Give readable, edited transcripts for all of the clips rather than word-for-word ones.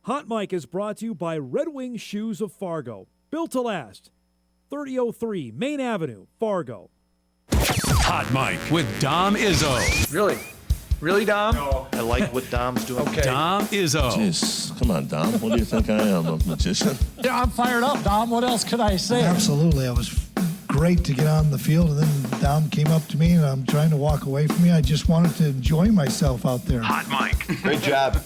Hot Mic is brought to you by Red Wing Shoes of Fargo. Built to last. 3003 Main Avenue, Fargo. Hot Mic with Dom Izzo. Really? Really, Dom? No. I like what Dom's doing. Okay. Dom Izzo. Jeez, come on, Dom. What do you think I am, a magician? Yeah, I'm fired up, Dom. What else could I say? Absolutely. It was great to get on the field, and then Dom came up to me, and I'm trying to walk away from me. I just wanted to enjoy myself out there. Hot Mic. Great job.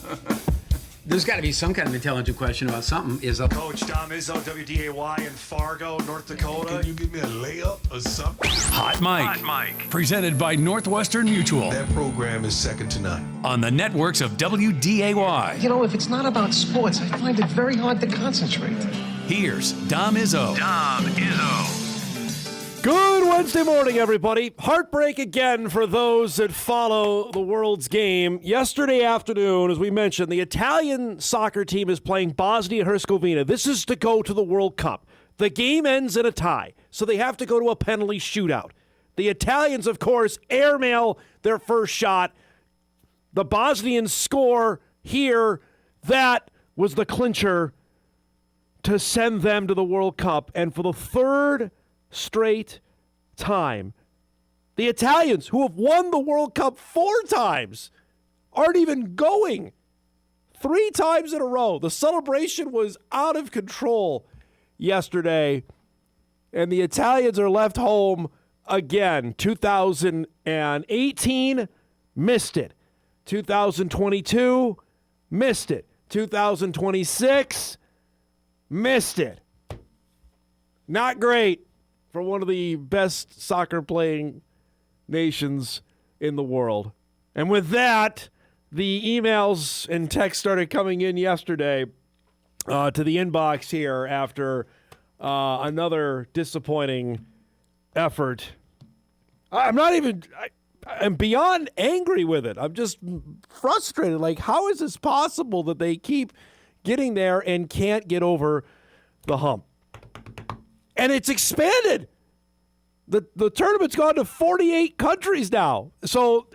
There's got to be some kind of intelligent question about something. Coach Dom Izzo, WDAY in Fargo, North Dakota. Can you give me a layup or something? Hot Mic. Presented by Northwestern Mutual. That program is second to none. On the networks of WDAY. You know, if it's not about sports, I find it very hard to concentrate. Here's Dom Izzo. Dom Izzo. Good Wednesday morning, everybody. Heartbreak again for those that follow the world's game. Yesterday afternoon, as we mentioned, the Italian soccer team is playing Bosnia and Herzegovina. This is to go to the World Cup. The game ends in a tie, so they have to go to a penalty shootout. The Italians, of course, airmail their first shot. The Bosnians score here. That was the clincher to send them to the World Cup. And for the third straight time, the Italians, who have won the World Cup 4 times, aren't even going. 3 times in a row. The celebration was out of control yesterday, and the Italians are left home again. 2018, missed it. 2022, missed it. 2026, missed it. Not great for one of the best soccer-playing nations in the world. And with that, the emails and texts started coming in yesterday to the inbox here after another disappointing effort. I'm beyond angry with it. I'm just frustrated. Like, how is this possible that they keep getting there and can't get over the hump? And it's expanded. The tournament's gone to 48 countries now. So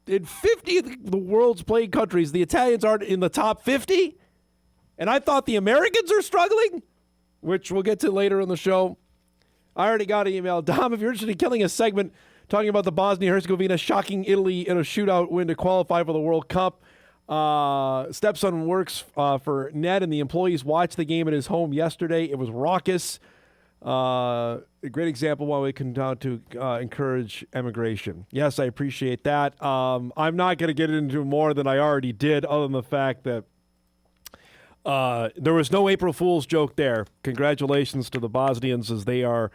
in 50 of the world's playing countries, the Italians aren't in the top 50. And I thought the Americans are struggling, which we'll get to later in the show. I already got an email. Dom, if you're interested in killing a segment talking about the Bosnia-Herzegovina shocking Italy in a shootout win to qualify for the World Cup, stepson works for Ned, and the employees watched the game at his home yesterday. It was raucous. A great example why we continue to encourage emigration. Yes, I appreciate that. I'm not going to get into more than I already did, other than the fact that there was no April Fool's joke there. Congratulations to the Bosnians as they are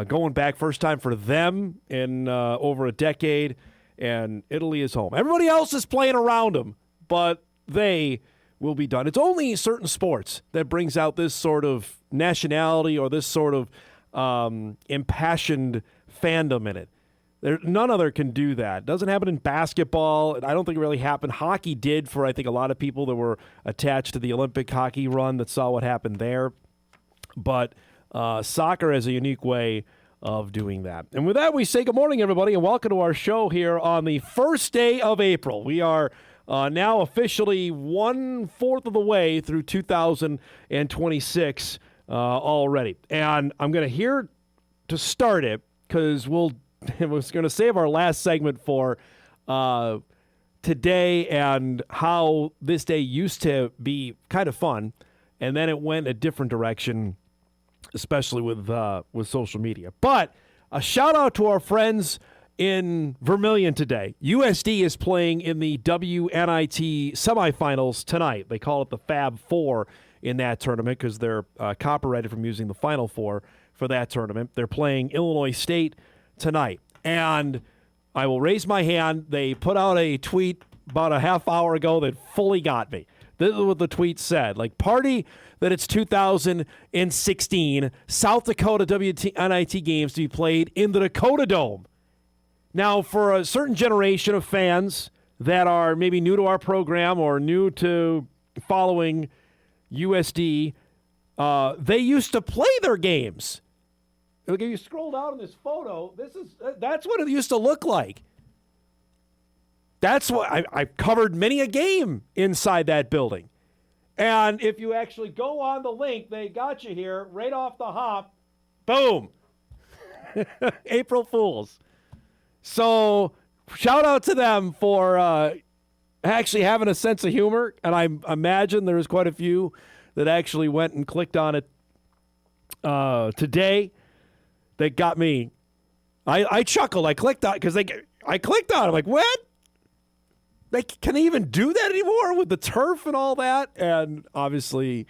going back. First time for them in over a decade, and Italy is home. Everybody else is playing around them, but they will be done. It's only certain sports that brings out this sort of nationality or this sort of impassioned fandom in it. None other can do that. It doesn't happen in basketball. I don't think it really happened. Hockey did for, I think, a lot of people that were attached to the Olympic hockey run that saw what happened there. But soccer has a unique way of doing that. And with that, we say good morning, everybody, and welcome to our show here on the first day of April. We are now officially 1/4 of the way through 2026 already. And I'm going to here to start it because I was going to save our last segment for today and how this day used to be kind of fun, and then it went a different direction, especially with social media. But a shout out to our friends in Vermilion today. USD is playing in the WNIT semifinals tonight. They call it the Fab Four in that tournament because they're copyrighted from using the Final Four for that tournament. They're playing Illinois State tonight. And I will raise my hand. They put out a tweet about a half hour ago that fully got me. This is what the tweet said. Like, party that it's 2016 South Dakota WNIT games to be played in the Dakota Dome. Now, for a certain generation of fans that are maybe new to our program or new to following USD, they used to play their games. Look, if you scroll down in this photo, that's what it used to look like. That's what I've covered many a game inside that building. And if you actually go on the link, they got you here right off the hop. Boom. April Fools. So shout out to them for actually having a sense of humor. And I imagine there's quite a few that actually went and clicked on it today. That got me. I chuckled. I clicked on because I clicked on it. I'm like, what? Can they even do that anymore with the turf and all that? And obviously,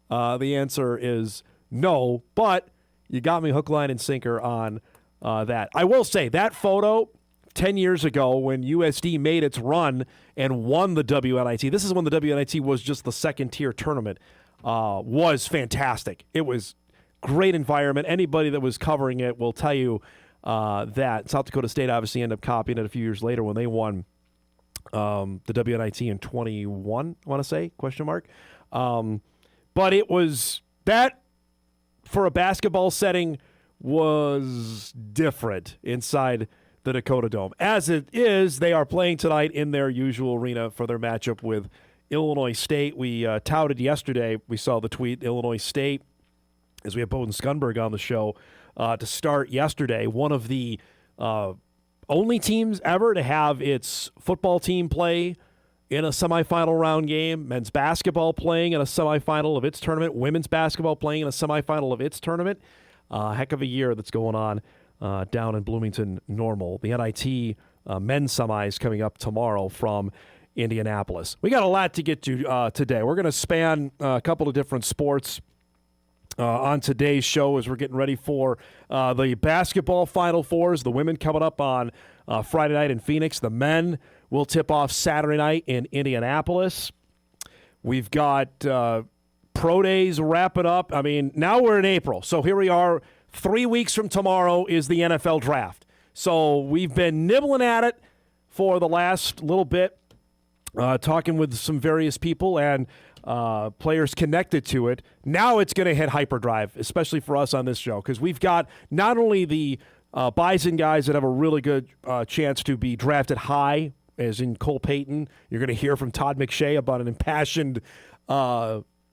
the answer is no. But you got me hook, line, and sinker on that. I will say that photo 10 years ago when USD made its run and won the WNIT. This is when the WNIT was just the second-tier tournament. Was fantastic. It was great environment. Anybody that was covering it will tell you that. South Dakota State obviously ended up copying it a few years later when they won the WNIT in 21, I want to say, question mark. But it was that for a basketball setting was different inside the Dakota Dome. As it is, they are playing tonight in their usual arena for their matchup with Illinois State. We touted yesterday, we saw the tweet, Illinois State, as we have Bowden Skunberg on the show, to start yesterday. One of the only teams ever to have its football team play in a semifinal round game, men's basketball playing in a semifinal of its tournament, women's basketball playing in a semifinal of its tournament. Heck of a year that's going on down in Bloomington Normal. The NIT men's semis coming up tomorrow from Indianapolis. We got a lot to get to today. We're going to span a couple of different sports on today's show as we're getting ready for the basketball Final Fours. The women coming up on Friday night in Phoenix. The men will tip off Saturday night in Indianapolis. We've got pro days wrapping up. I mean, now we're in April. So here we are. 3 weeks from tomorrow is the NFL draft. So we've been nibbling at it for the last little bit, talking with some various people and players connected to it. Now it's going to hit hyperdrive, especially for us on this show, because we've got not only the Bison guys that have a really good chance to be drafted high, as in Cole Payton. You're going to hear from Todd McShay about an impassioned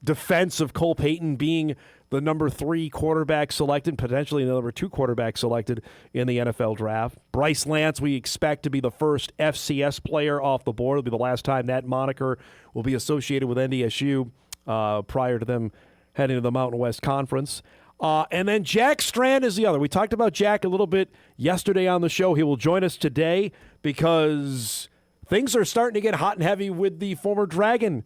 defense of Cole Payton being the number 3 quarterback selected, potentially the number 2 quarterback selected in the NFL draft. Bryce Lance, we expect to be the first FCS player off the board. It'll be the last time that moniker will be associated with NDSU prior to them heading to the Mountain West Conference. And then Jack Strand is the other. We talked about Jack a little bit yesterday on the show. He will join us today because things are starting to get hot and heavy with the former Dragon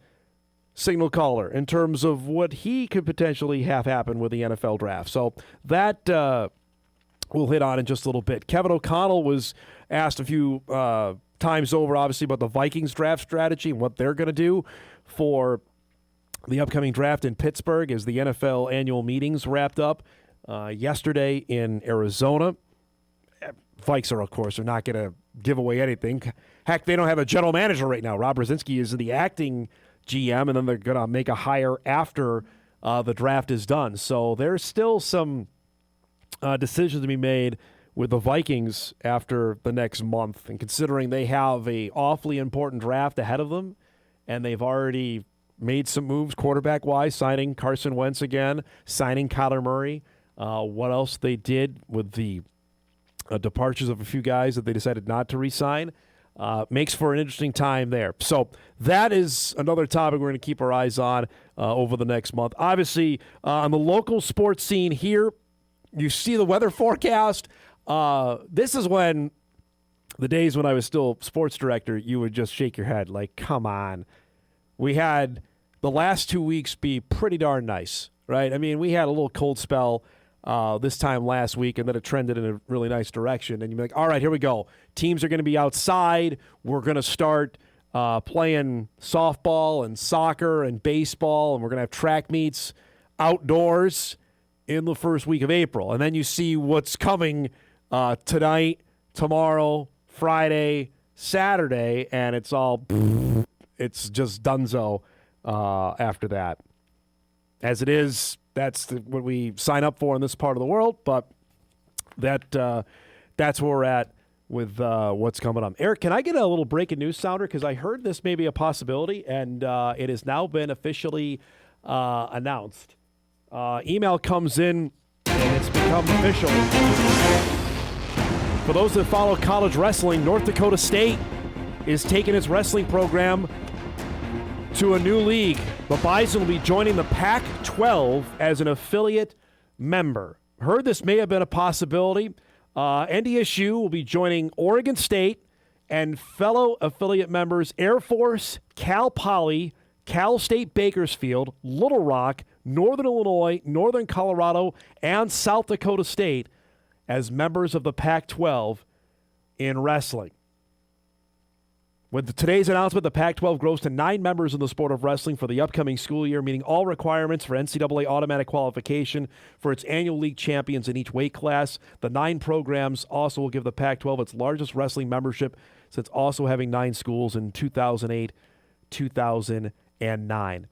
signal caller in terms of what he could potentially have happen with the NFL draft. So that we'll hit on in just a little bit. Kevin O'Connell was asked a few times over, obviously, about the Vikings draft strategy and what they're going to do for the upcoming draft in Pittsburgh as the NFL annual meetings wrapped up yesterday in Arizona. Vikes are, of course, are not going to give away anything. Heck, they don't have a general manager right now. Rob Brzezinski is the acting GM, and then they're going to make a hire after the draft is done. So there's still some decisions to be made with the Vikings after the next month. And considering they have a awfully important draft ahead of them, and they've already made some moves quarterback-wise, signing Carson Wentz again, signing Kyler Murray, what else they did with the departures of a few guys that they decided not to re-sign. Makes for an interesting time there. So that is another topic we're going to keep our eyes on over the next month. Obviously, on the local sports scene here, you see the weather forecast. This is when the days when I was still sports director, you would just shake your head like, come on. We had the last 2 weeks be pretty darn nice, right? I mean, we had a little cold spell this time last week, and then it trended in a really nice direction. And you're like, all right, here we go. Teams are going to be outside. We're going to start playing softball and soccer and baseball, and we're going to have track meets outdoors in the first week of April. And then you see what's coming tonight, tomorrow, Friday, Saturday, and it's just dunzo after that. As it is, that's what we sign up for in this part of the world, but that's where we're at with what's coming up. Eric, can I get a little breaking news sounder? Because I heard this may be a possibility, and it has now been officially announced. Email comes in, and it's become official. For those that follow college wrestling, North Dakota State is taking its wrestling program to a new league. The Bison will be joining the Pac-12 as an affiliate member. Heard this may have been a possibility. NDSU will be joining Oregon State and fellow affiliate members Air Force, Cal Poly, Cal State Bakersfield, Little Rock, Northern Illinois, Northern Colorado, and South Dakota State as members of the Pac-12 in wrestling. With today's announcement, the Pac-12 grows to 9 members in the sport of wrestling for the upcoming school year, meeting all requirements for NCAA automatic qualification for its annual league champions in each weight class. The 9 programs also will give the Pac-12 its largest wrestling membership since also having 9 schools in 2008, 2009.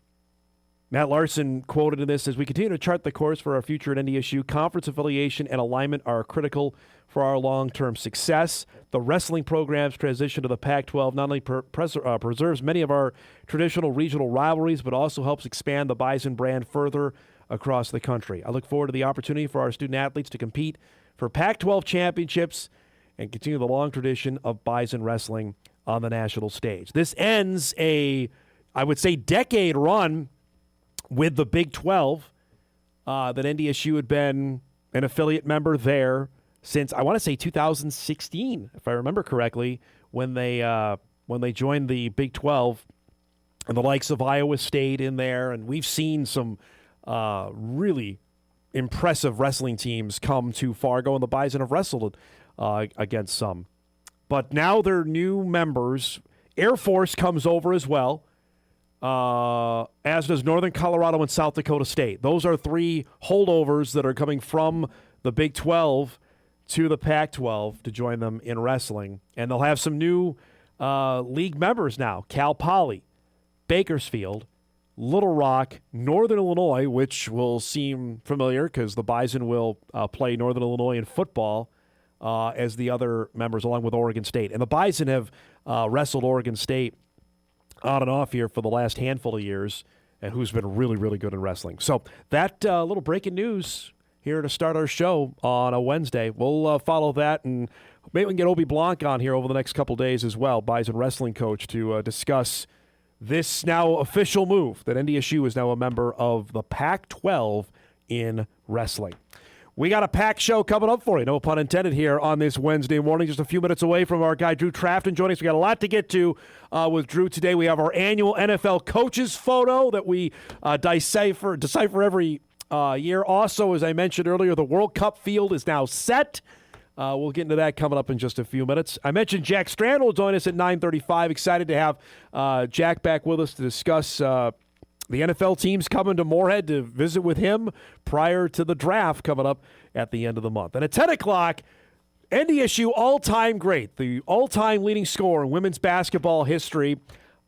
Matt Larson quoted in this, as we continue to chart the course for our future at NDSU, conference affiliation and alignment are critical for our long-term success. The wrestling program's transition to the Pac-12 not only preserves many of our traditional regional rivalries, but also helps expand the Bison brand further across the country. I look forward to the opportunity for our student-athletes to compete for Pac-12 championships and continue the long tradition of Bison wrestling on the national stage. This ends a, I would say, decade run with the Big 12, that NDSU had been an affiliate member there since, I want to say, 2016, if I remember correctly, when they joined the Big 12, and the likes of Iowa State in there, and we've seen some really impressive wrestling teams come to Fargo, and the Bison have wrestled against some. But now they're new members. Air Force comes over as well. As does Northern Colorado and South Dakota State. Those are 3 holdovers that are coming from the Big 12 to the Pac-12 to join them in wrestling. And they'll have some new league members now. Cal Poly, Bakersfield, Little Rock, Northern Illinois, which will seem familiar because the Bison will play Northern Illinois in football as the other members, along with Oregon State. And the Bison have wrestled Oregon State on and off here for the last handful of years, and who's been really, really good in wrestling. So that little breaking news here to start our show on a Wednesday. We'll follow that, and maybe we can get Obi Blanc on here over the next couple days as well, Bison wrestling coach, to discuss this now official move that NDSU is now a member of the Pac-12 in wrestling. We got a packed show coming up for you, no pun intended, here on this Wednesday morning, just a few minutes away from our guy Drew Trafton joining us. We got a lot to get to with Drew today. We have our annual NFL coaches photo that we decipher every year. Also, as I mentioned earlier, the World Cup field is now set. We'll get into that coming up in just a few minutes. I mentioned Jack Strand will join us at 9:35. Excited to have Jack back with us to discuss the NFL team's coming to Moorhead to visit with him prior to the draft coming up at the end of the month. And at 10 o'clock, NDSU all-time great, the all-time leading scorer in women's basketball history.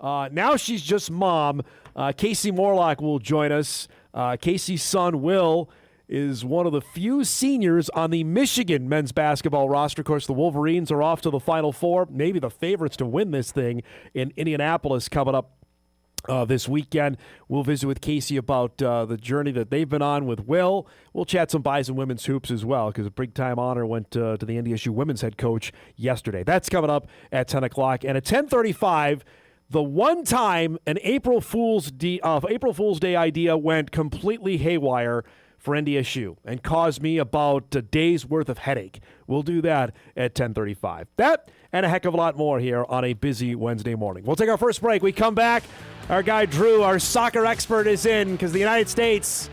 Now she's just mom. Kasey Morlock will join us. Kasey's son, Will, is one of the few seniors on the Michigan men's basketball roster. Of course, the Wolverines are off to the Final Four, maybe the favorites to win this thing in Indianapolis coming up this weekend. We'll visit with Kasey about the journey that they've been on with Will. We'll chat some Bison women's hoops as well, because a big-time honor went to the NDSU women's head coach yesterday. That's coming up at 10 o'clock. And at 10:35, the one time an April Fool's Day idea went completely haywire for NDSU and caused me about a day's worth of headache. We'll do that at 10:35. That and a heck of a lot more here on a busy Wednesday morning. We'll take our first break. We come back. Our guy Drew, our soccer expert, is in because the United States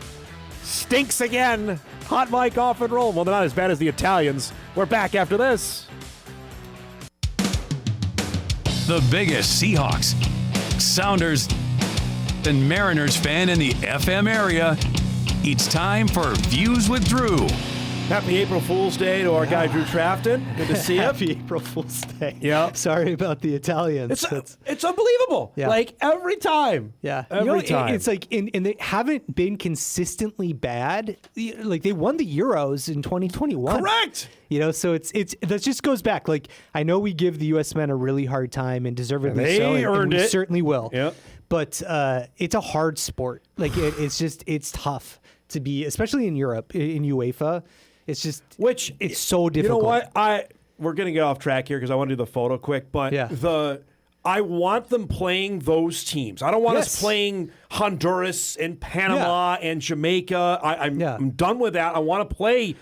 stinks again. Hot mic off and roll. Well, they're not as bad as the Italians. We're back after this. The biggest Seahawks, Sounders, and Mariners fan in the FM area. It's time for Views with Drew Happy April Fool's Day to our guy Drew Trafton. Good to see you. Happy April Fool's Day. Yeah. Sorry about the Italians. It's unbelievable. Yeah. Like every time. Yeah. Every time. It's like, and they haven't been consistently bad. Like they won the Euros in 2021. Correct. So that just goes back. Like I know we give the U.S. men a really hard time and deservedly They so. earned and we it. certainly will. Yeah. But it's a hard sport. Like it's tough to be, especially in Europe, in UEFA. It's so difficult. You know what? We're going to get off track here because I want to do the photo quick, but I want them playing those teams. I don't want us playing Honduras and Panama and Jamaica. I'm done with that. I want to play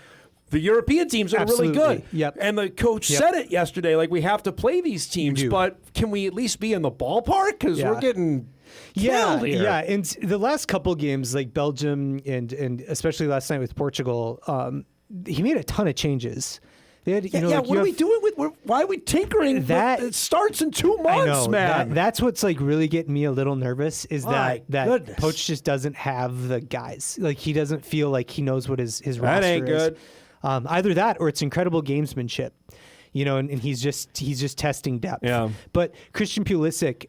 the European teams that are really good. Yep. And the coach said it yesterday, like we have to play these teams, but can we at least be in the ballpark? Because we're getting killed here. Yeah, and the last couple games, like Belgium and especially last night with Portugal, he made a ton of changes. They had, what are we doing why are we tinkering? That it starts in 2 months, I know, man. That's what's like really getting me a little nervous is that goodness. Coach just doesn't have the guys. Like he doesn't feel like he knows what his roster that ain't is. good. Either that or it's incredible gamesmanship. And he's just testing depth. Yeah. But Christian Pulisic,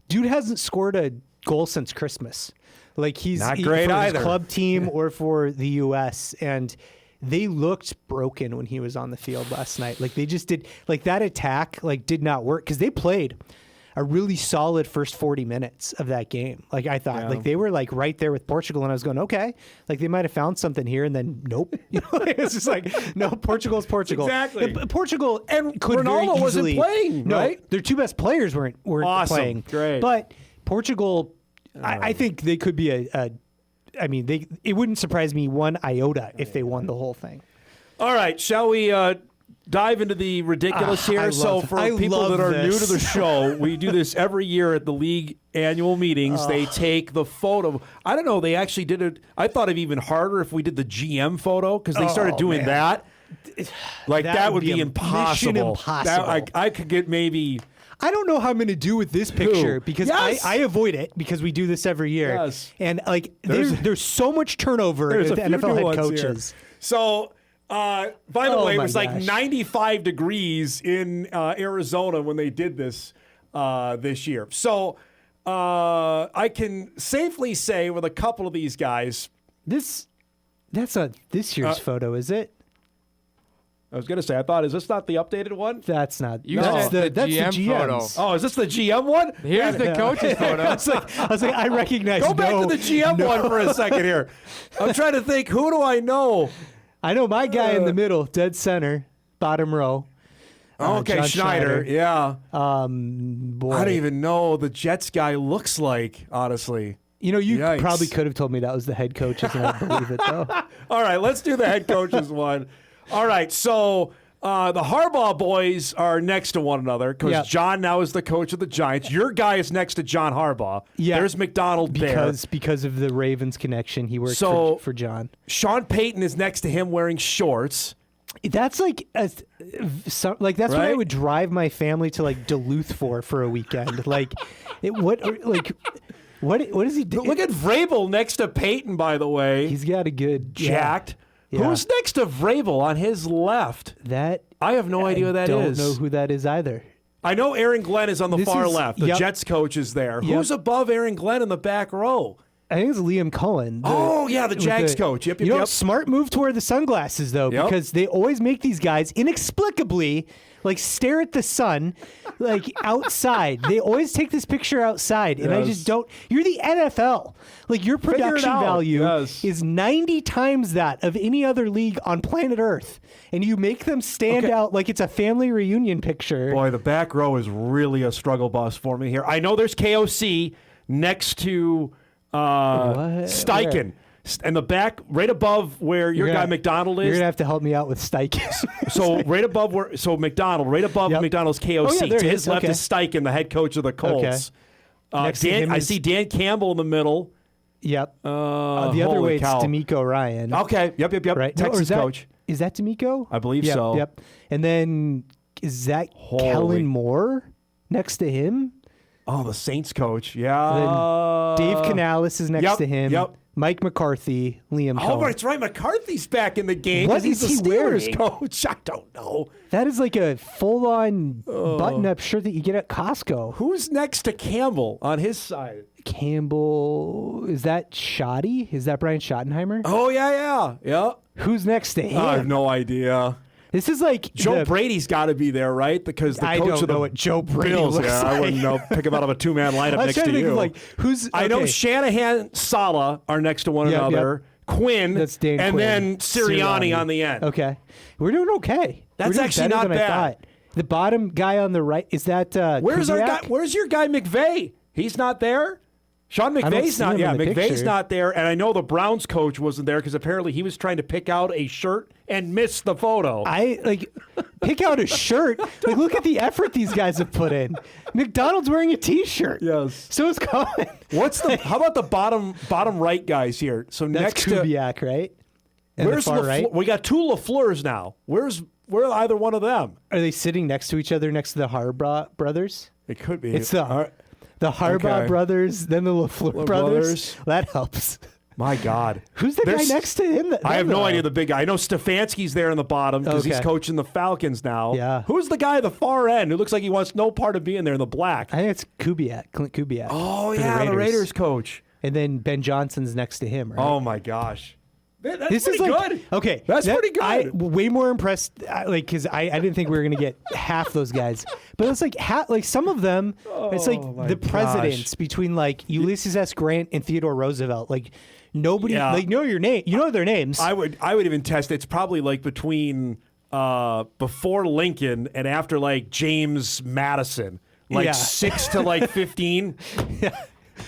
dude hasn't scored a goal since Christmas. Like he's not great for either. His club team or for the U.S. and they looked broken when he was on the field last night. Like they just did, like that attack did not work because they played a really solid first 40 minutes of that game. Like I thought, like they were like right there with Portugal, and I was going, okay, like they might have found something here, and then nope. It's just like no, Portugal's Portugal. Exactly. Portugal and could Ronaldo wasn't playing. No, right? Their two best players weren't awesome. playing. Great, but Portugal, I think they could be it wouldn't surprise me one iota if they won the whole thing. All right, shall we dive into the ridiculous here? For people that are new to the show, we do this every year at the league annual meetings. They take the photo. I don't know. They actually did it. I thought it'd be even harder if we did the GM photo because they started doing that. Like that would be impossible. Mission impossible. I could get maybe. I don't know how I'm going to do with this picture because I avoid it because we do this every year. Yes. And there's so much turnover with the NFL head coaches. Here. So, by the way, it was like 95 degrees in Arizona when they did this this year. So, I can safely say with a couple of these guys. That's not this year's photo, is it? I was going to say, is this not the updated one? That's not. That's the GM photo. Oh, is this the GM one? Here's the coach's photo. I was like, I recognize. Go back to the GM one for a second here. I'm trying to think, who do I know? I know my guy in the middle, dead center, bottom row. Okay, John Schneider. Yeah. Boy. I don't even know what the Jets guy looks like, honestly. You Yikes. probably could have told me that was the head coach's, and I believe it, though. All right, let's do the head coach's one. All right, so the Harbaugh boys are next to one another because John now is the coach of the Giants. Your guy is next to John Harbaugh. Yeah. There's McDonald because of the Ravens connection. He worked for John. Sean Payton is next to him wearing shorts. That's that's what I would drive my family to Duluth for a weekend. What does he do? Look at Vrabel next to Peyton, by the way. He's got a good jacked. Yeah. Who's next to Vrabel on his left? I have no idea who that is. I don't know who that is either. I know Aaron Glenn is on the far left. The Jets coach is there. Who's above Aaron Glenn in the back row? I think it's Liam Cullen. The Jags coach. Yep. Smart move to wear the sunglasses, though, because they always make these guys inexplicably stare at the sun outside. They always take this picture outside, and I just don't. You're the NFL. Your production value is 90 times that of any other league on planet Earth, and you make them stand out like it's a family reunion picture. Boy, the back row is really a struggle bus for me here. I know there's KOC next to Steichen. Where? And the back, right above where your guy McDonald is. You're going to have to help me out with Steichen. So right above McDonald, right above McDonald's KOC. To his left is Steichen, the head coach of the Colts. I see Dan Campbell in the middle. Yep. The other way, it's D'Amico Ryan. Okay. Yep. Right. Texas coach. Is that D'Amico? I believe so. Yep. And then is that Kellen Moore next to him? Oh, the Saints coach. Yeah. Then Dave Canales is next to him. Yep. Mike McCarthy, Liam Oh, Cohn. that's right. McCarthy's back in the game. What He's is the he Steelers wearing? coach. I don't know. That is like a full-on button-up shirt that you get at Costco. Who's next to Campbell on his side? Campbell, is that Shoddy? Is that Brian Schottenheimer? Oh, yeah. Who's next to him? I have no idea. This is like Joe Brady's got to be there, right? Because the I coach don't of the know what Joe Brady Bills, looks I wouldn't know. Pick him out of a two-man lineup I was next trying to to think you. of like who's. I know okay. Shanahan, Saleh are next to one Yep, another. Quinn, That's Dan and Quinn. then Sirianni on the end. Okay, we're doing okay. That's We're doing actually better not than I bad. thought. The bottom guy on the right is that. Where's our Kubiak? guy? Where's your guy McVay? He's not there. Sean don't McVay's see not. him Yeah, in the McVay's picture. not there, and I know the Browns coach wasn't there because apparently he was trying to pick out a shirt and missed the photo. I like pick out a shirt. Like, look at the effort these guys have put in. McDonald's wearing a T-shirt. Yes. So is Cohen. What's the? How about the bottom right guys here? So That's next to Kubiak, right? And where's the far right? We got two LaFleurs now. Where either one of them? Are they sitting next to each other next to the Harbaugh brothers? It could be. It's the Harbaugh Okay. brothers, then the LaFleur brothers. That helps. My God. Who's the guy next to him? I have no idea the big guy. I know Stefanski's there in the bottom because he's Okay. coaching the Falcons now. Yeah. Who's the guy at the far end who looks like he wants no part of being there in the black? I think it's Kubiak, Clint Kubiak. Oh, for yeah, the Raiders coach. And then Ben Johnson's next to him, right? Oh, my gosh. That's This pretty is like, good. Okay, That's pretty good. I'm way more impressed, because I didn't think we were gonna get half those guys, but it's like some of them. It's like my the presidents between like Ulysses S. Grant and Theodore Roosevelt. Like nobody know your name. You know their names. I would even test it's probably like between before Lincoln and after like James Madison. Like Yeah. 6 to like 15.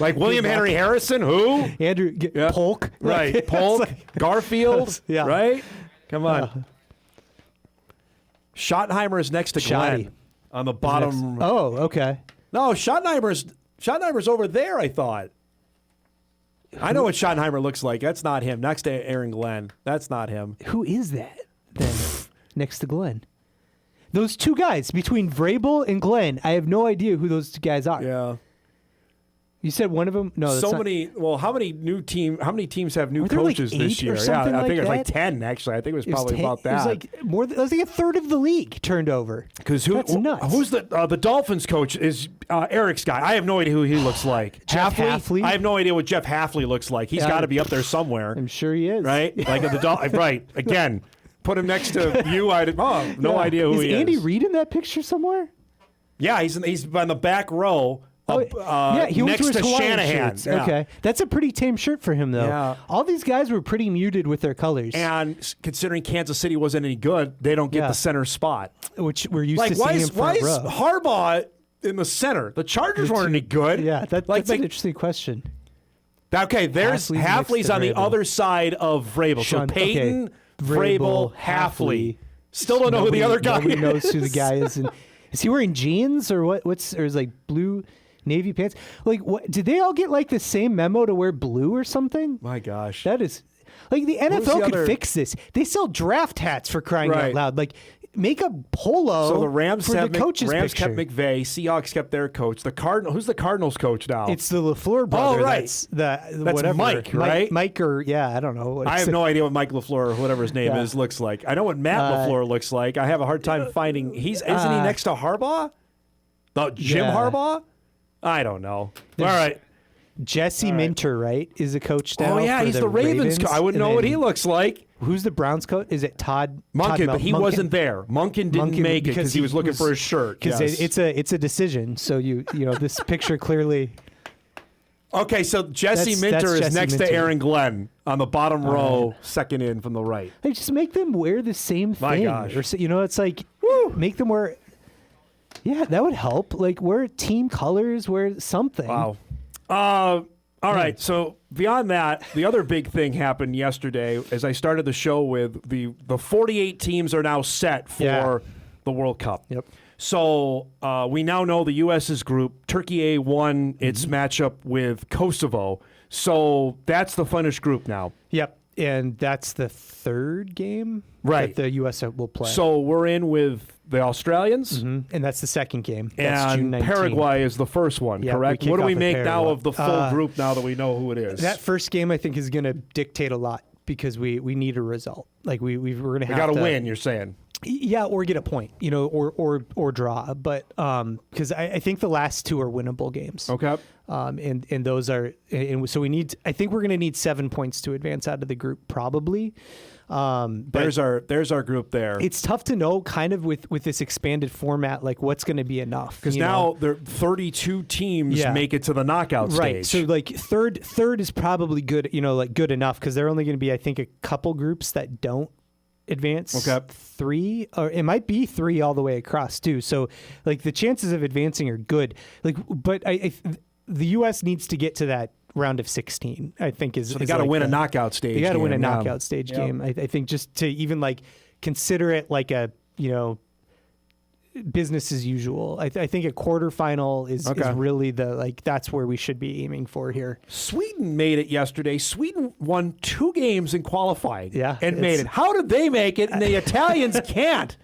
Like William Henry Harrison, who? Andrew Polk, Right. Like, Polk, it's like- Garfield, Yeah. right? Come on. Schottenheimer is next to Shoddy. Glenn on the bottom. Oh, okay. No, Schottenheimer's over there, I thought. I know what Schottenheimer looks like. That's not him. Next to Aaron Glenn. That's not him. Who is that then? Next to Glenn. Those two guys between Vrabel and Glenn. I have no idea who those two guys are. Yeah. You said one of them? No, that's So not- many. Well, how many teams have new Were there like coaches this 8 or year? Yeah, something I think like it was like that? 10. Actually, I think it was It was probably 10 about that. It was like more. It was like a third of the league turned over. Because That's nuts. who's the Dolphins coach? Is Eric's guy? I have no idea who he looks like. Jeff Hafley? I have no idea what Jeff Hafley looks like. He's Yeah. got to be up there somewhere, I'm sure he is. right? Like right. Again, put him next to you. No Yeah. idea who is he Andy is. Reid in that picture somewhere? Yeah, he's on the back row. Yeah, he went next to his to Hawaiian Shanahan. shirts. Yeah. Okay, that's a pretty tame shirt for him, though. Yeah. All these guys were pretty muted with their colors, And considering Kansas City wasn't any good, they don't get Yeah. the center spot. which we're used Like to why seeing is him front row. Harbaugh in the center? The Chargers weren't any good. Yeah, that's like an interesting question. okay. There's Hafley's next Hafley's to on the Vrabel. other side of Vrabel. Sean- so Peyton, okay. Vrabel, Hafley. Still don't know who the other guy Nobody is. knows who the guy is. And is he wearing jeans or what? Or is like blue navy pants? Like, what? Did they all get like the same memo to wear blue or something? My gosh. That is like the NFL the could other- fix this. They sell draft hats for crying out Right. loud. Like, make a polo. So the Rams for have the coach's Rams picture. kept McVay. Seahawks kept their coach. Who's the Cardinals coach now? It's the LaFleur brother. Oh, right. That's That's whatever. Mike, right? Mike or I don't know. I have no idea what Mike LaFleur or whatever his name Yeah. is looks like. I know what Matt LaFleur looks like. I have a hard time finding. Isn't he next to Harbaugh? The Jim Yeah. Harbaugh? I don't know. All right. Jesse Minter, right, is a coach now. Oh yeah, for he's the Ravens coach. I wouldn't know what he looks like. Who's the Browns coach? Is it Todd Munkin, Todd but he Munkin? wasn't there. Munkin didn't Munkin, make it because he was looking for his shirt. Because Yes. it's a decision. So you know this picture clearly. Okay, so Jesse That's Minter is Jesse next to Minter. Aaron Glenn on the bottom row, second in from the right. Like, just make them wear the same thing. My gosh. Or it's like make them wear. Yeah, that would help. Like wear team colors, wear something. Wow. All right. So beyond that, the other big thing happened yesterday. As I started the show with the 48 teams are now set for the World Cup. Yep. So we now know the U.S.'s group. Turkey A won its matchup with Kosovo. So that's the finished group now. Yep. And that's the third game Right. that the U.S. will play. So we're in with the Australians. Mm-hmm. And that's the second game. That's June And 19th. Paraguay is the first one, Yeah, correct? we What do kick we off with make now Paraguay. of the full group now that we know who it is? That first game, I think, is going to dictate a lot because we need a result. Like we're going to have we got to to win, you're saying. Yeah, or get a point, or draw. But because I think the last two are winnable games. Okay. And those are, and so we need. I think we're going to need 7 points to advance out of the group, probably. But there's our group there. It's tough to know, kind of with this expanded format, like what's going to be enough. Because now there 32 teams make it to the knockout stage. Right. So like third is probably good. Like good enough because there are only going to be, I think, a couple groups that don't advance. Okay. 3, or it might be 3 all the way across too. So like the chances of advancing are good. Like, but the U.S. needs to get to that round of 16. I think is so they got to win a knockout stage. They got to win a game, knockout stage game. I think just to even like consider it like a business as usual. I think a quarterfinal is really that's where we should be aiming for here. Sweden made it yesterday. Sweden won 2 games in qualifying. And made it. How did they make it? And the Italians can't.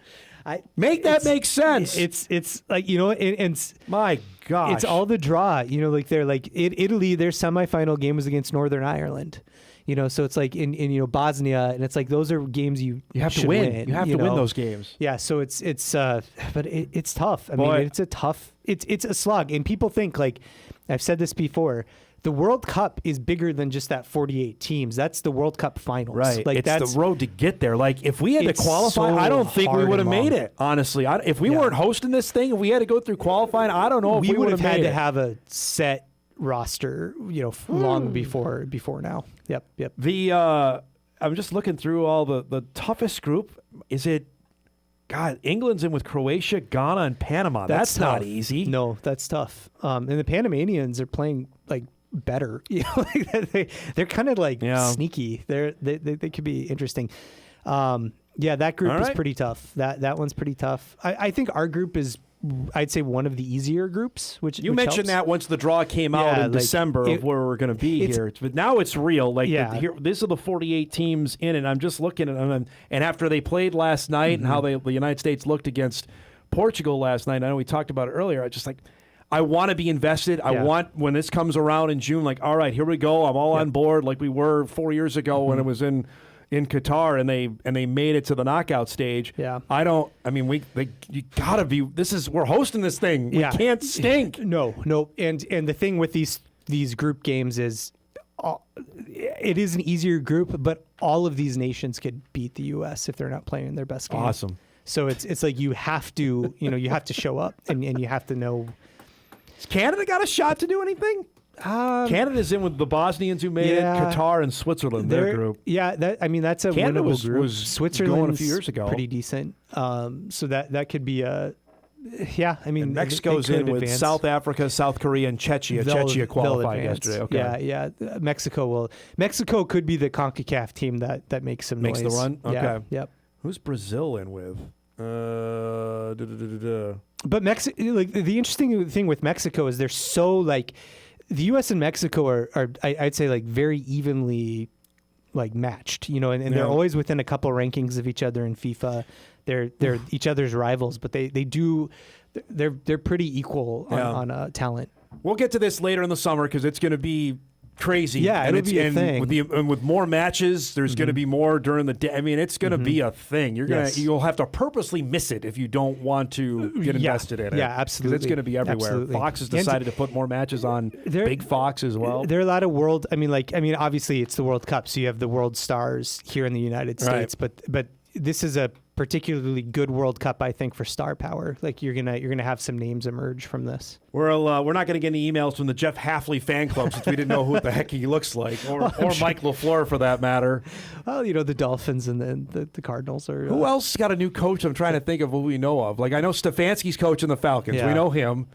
Make sense. It's like and my gosh, it's all the draw. Like they're like Italy. Their semifinal game was against Northern Ireland. So it's like in Bosnia, and it's like those are games you have to win. You have to win those games. Yeah, so it's but it's tough. I mean, it's a slog, and people think, like I've said this before, the World Cup is bigger than just that 48 teams. That's the World Cup finals. Right. Like it's the road to get there. Like if we had to qualify, I don't think we would have made it. Honestly, if we weren't hosting this thing, if we had to go through qualifying, I don't know if we would have had to have a set roster, long before now. Yep. I'm just looking through all the toughest group. Is it? God, England's in with Croatia, Ghana, and Panama. That's not easy. No, that's tough. And the Panamanians are playing like better. They're kind of like sneaky. They could be interesting. That group is pretty tough. That one's pretty tough. I think our group is, I'd say, one of the easier groups. Which mentioned helps. that once the draw came out in December of where we're going to be here, but now it's real. Like these are the 48 teams in it. I'm just looking at them, and after they played last night and how the United States looked against Portugal last night, I know we talked about it earlier. I want to be invested. I want, when this comes around in June, like, all right, here we go. I'm all on board, like we were 4 years ago when it was in Qatar and they made it to the knockout stage. Yeah. You gotta be. We're hosting this thing. We can't stink. No. And the thing with these group games is, it is an easier group, but all of these nations could beat the U.S. if they're not playing their best game. Awesome. So it's like you have to show up and you have to know. Has Canada got a shot to do anything? Canada's in with the Bosnians who made it, Qatar and Switzerland, their group. Yeah, that's a Canada winnable group. was Switzerland going a few years ago. Pretty decent. So that could be a. Yeah, I mean, and Mexico's in with South Africa, South Korea, and Czechia. Czechia qualified yesterday. Okay. Yeah. Mexico could be the CONCACAF team that makes some noise. Makes the run. Okay. Yeah, yep. Who's Brazil in with? But the interesting thing with Mexico is they're so like, the U.S. and Mexico are I'd say like very evenly like matched, and they're always within a couple rankings of each other in FIFA. They're each other's rivals, but they're pretty equal on talent. We'll get to this later in the summer because it's going to be crazy. Yeah, it'll be a thing. With more matches, there's going to be more during the day. I mean, it's going to be a thing. You'll have to purposely miss it if you don't want to get invested in it. Yeah, absolutely. It's going to be everywhere. Absolutely. Fox has decided to put more matches on Big Fox as well. There are a lot of world. Obviously it's the World Cup, so you have the world stars here in the United States, but this is a particularly good World Cup, I think, for star power. Like you're gonna have some names emerge from this. We're not gonna get any emails from the Jeff Halfley fan club since we didn't know who the heck he looks like, or Mike LaFleur for that matter. Well, the Dolphins and the Cardinals are. Who else got a new coach? I'm trying to think of who we know of. Like I know Stefanski's coaching the Falcons. Yeah. We know him.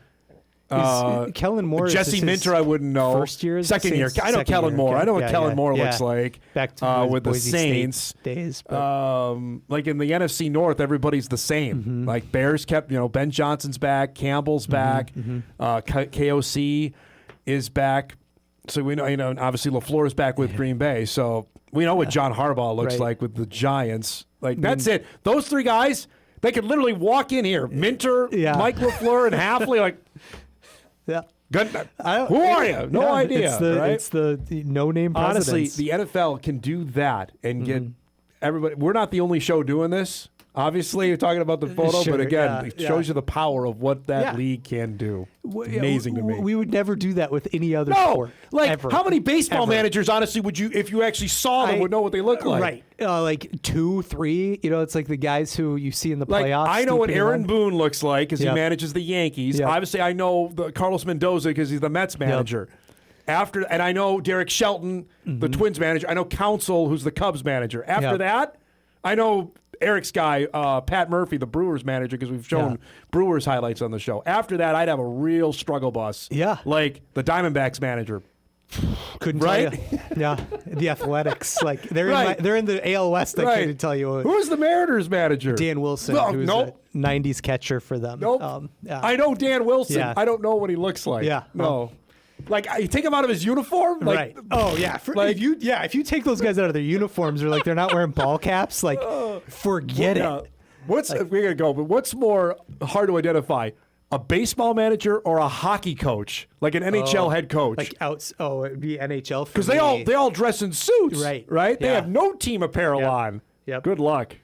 Kellen Moore, Jesse Minter, I wouldn't know. First year, second year. I know Kellen Moore. I know what Kellen Moore looks like. Back to with the Saints days. Like in the NFC North, everybody's the same. Mm-hmm. Like Bears kept, Ben Johnson's back, Campbell's back, KOC is back. So we know, obviously LaFleur's back with Green Bay. So we know what John Harbaugh looks like with the Giants. Like that's it. Those three guys. They could literally walk in here, Minter, Mike LaFleur, and Halfley, like, who are you? No idea. It's the no-name presidents. Honestly, the NFL can do that and get everybody. We're not the only show doing this. Obviously, you're talking about the photo, but again, it shows you the power of what that league can do. It's amazing to me. We would never do that with any other sport. Like, how many baseball managers, honestly, would you, if you actually saw them, would know what they look like? Right. Like 2, 3. It's like the guys who you see in the playoffs. I know what Aaron Boone looks like because he manages the Yankees. Obviously, I know Carlos Mendoza because he's the Mets manager. And I know Derek Shelton, the Twins manager. I know Counsell, who's the Cubs manager. After that, I know Eric's guy, Pat Murphy, the Brewers manager, because we've shown Brewers highlights on the show. After that, I'd have a real struggle bus. Yeah. Like the Diamondbacks manager. Couldn't tell you. Yeah. The Athletics. Like they're in the AL West. I couldn't tell you. Who's the Mariners manager? Dan Wilson, who's a 90s catcher for them. Nope. I know Dan Wilson. Yeah. I don't know what he looks like. Yeah. No. Like, you take him out of his uniform? Like, right. Oh, yeah. If you take those guys out of their uniforms or, like, they're not wearing ball caps, like, forget it. We're going to go, but what's more hard to identify? A baseball manager or a hockey coach? Like an NHL head coach? Like, it'd be NHL for because they all dress in suits. Right. Yeah. They have no team apparel on. Yep. Good luck.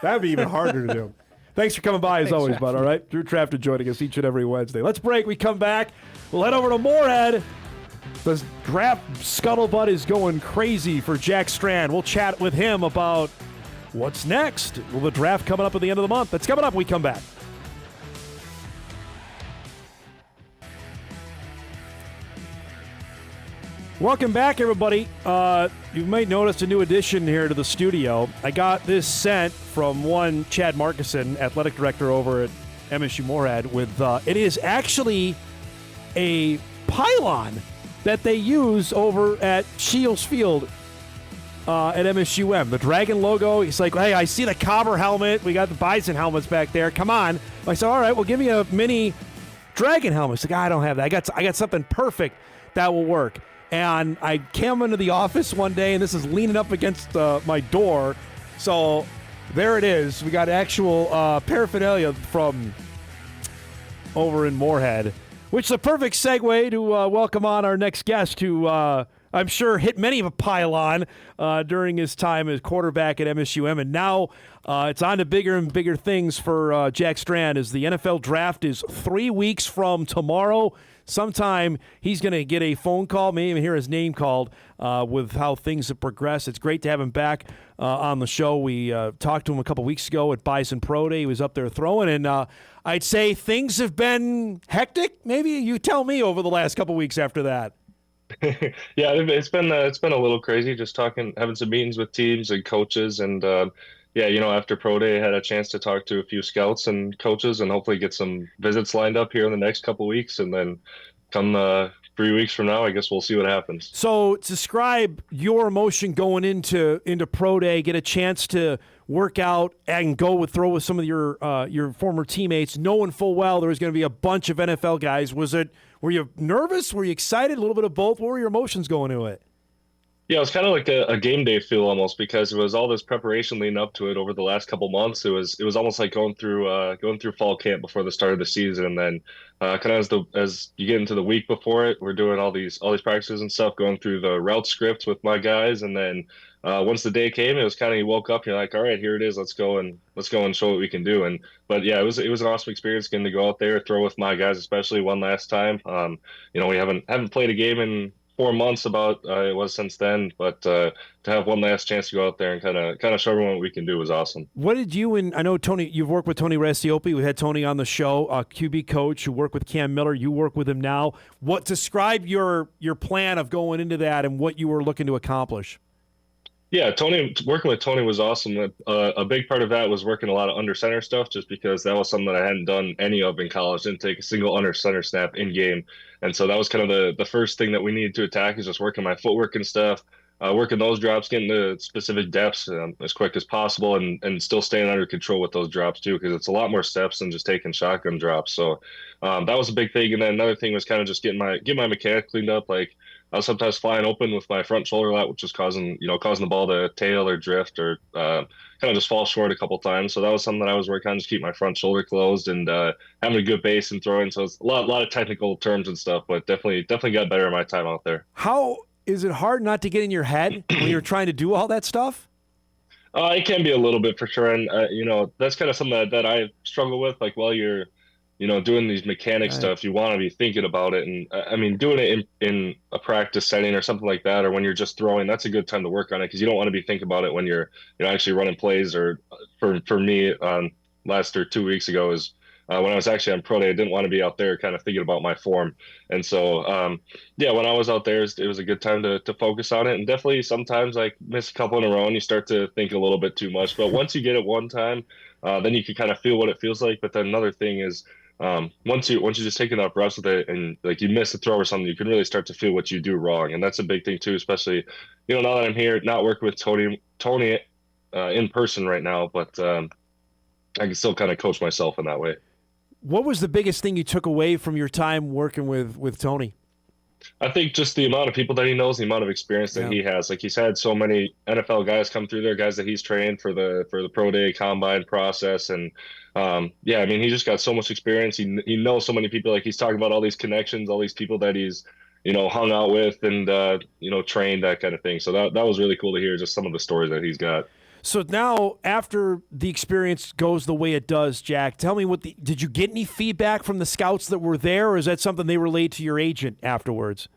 That'd be even harder to do. Thanks for coming by, as always, bud, all right? Drew Trafton joining us each and every Wednesday. Let's break. We come back. We'll head over to Moorhead. The draft scuttlebutt is going crazy for Jack Strand. We'll chat with him about what's next. Well, the draft coming up at the end of the month. That's coming up when we come back. Welcome back, everybody. You might notice a new addition here to the studio. I got this sent from one Chad Markison, athletic director over at MSU Moorhead, with it is actually a pylon that they use over at Shields Field at MSUM. The Dragon logo. He's like, hey, I see the Cobber helmet. We got the Bison helmets back there. Come on. I said, all right, well, give me a mini Dragon helmet. He's like, I don't have that. I got something perfect that will work. And I came into the office one day, and this is leaning up against my door. So there it is. We got actual paraphernalia from over in Moorhead, which is a perfect segue to welcome on our next guest who I'm sure hit many of a pylon during his time as quarterback at MSUM. And now it's on to bigger and bigger things for Jack Strand as the NFL draft is 3 weeks from tomorrow. Sometime he's going to get a phone call, maybe even hear his name called with how things have progressed. It's great to have him back on the show. We talked to him a couple weeks ago at Bison Pro Day. He was up there throwing, and I'd say things have been hectic. Maybe you tell me over the last couple weeks after that. Yeah, it's been a little crazy just having some meetings with teams and coaches, and after Pro Day, I had a chance to talk to a few scouts and coaches and hopefully get some visits lined up here in the next couple weeks. And then come 3 weeks from now, I guess we'll see what happens. So describe your emotion going into Pro Day, get a chance to work out and throw with some of your former teammates, knowing full well there was going to be a bunch of NFL guys. Were you nervous? Were you excited? A little bit of both? What were your emotions going into it? Yeah, it was kind of like a game day feel almost, because it was all this preparation leading up to it over the last couple months. It was almost like going through fall camp before the start of the season, and then kind of as you get into the week before it, we're doing all these practices and stuff, going through the route scripts with my guys, and then once the day came, it was kind of you woke up, you're like, all right, here it is, let's go and show what we can do. But yeah, it was an awesome experience getting to go out there, throw with my guys, especially one last time. We haven't played a game in 4 months about it was since then, but to have one last chance to go out there and kind of show everyone what we can do was awesome. What did you and I know Tony, you've worked with Tony Rastiopi. We had Tony on the show, QB coach who worked with Cam Miller. You work with him now. Describe your plan of going into that and what you were looking to accomplish? Yeah, working with Tony was awesome. A big part of that was working a lot of under center stuff, just because that was something that I hadn't done any of in college. Didn't take a single under center snap in game. And so that was kind of the first thing that we needed to attack, is just working my footwork and stuff, working those drops, getting to specific depths as quick as possible, and still staying under control with those drops too, because it's a lot more steps than just taking shotgun drops. So that was a big thing. And then another thing was kind of just getting my mechanic cleaned up, like I was sometimes flying open with my front shoulder a lot, which was causing the ball to tail or drift or kind of just fall short a couple times. So that was something that I was working on, just keep my front shoulder closed and having a good base and throwing. So it's a lot of technical terms and stuff, but definitely got better in my time out there. How is it hard not to get in your head when you're trying to do all that stuff? It can be a little bit for sure. And, that's kind of something that I struggle with. Like, while you're, doing these mechanic stuff, you want to be thinking about it. And I mean, doing it in a practice setting or something like that, or when you're just throwing, that's a good time to work on it, because you don't want to be thinking about it when you're, actually running plays. Or for me, last or 2 weeks ago is when I was actually on pro day, I didn't want to be out there kind of thinking about my form. And so, when I was out there, it was a good time to focus on it. And definitely sometimes I miss a couple in a row and you start to think a little bit too much. But once you get it one time, then you can kind of feel what it feels like. But then another thing is, once you just take enough reps with it and like you miss a throw or something, you can really start to feel what you do wrong. And that's a big thing too, especially, now that I'm here, not working with Tony in person right now, but I can still kind of coach myself in that way. What was the biggest thing you took away from your time working with Tony? I think just the amount of people that he knows, the amount of experience that he has. Like, he's had so many NFL guys come through there, guys that he's trained for the pro day combine process. And he just got so much experience. He knows so many people. Like, he's talking about all these connections, all these people that he's, hung out with and, trained, that kind of thing. So that was really cool to hear, just some of the stories that he's got. So now, after the experience goes the way it does, Jack, tell me did you get any feedback from the scouts that were there, or is that something they relayed to your agent afterwards?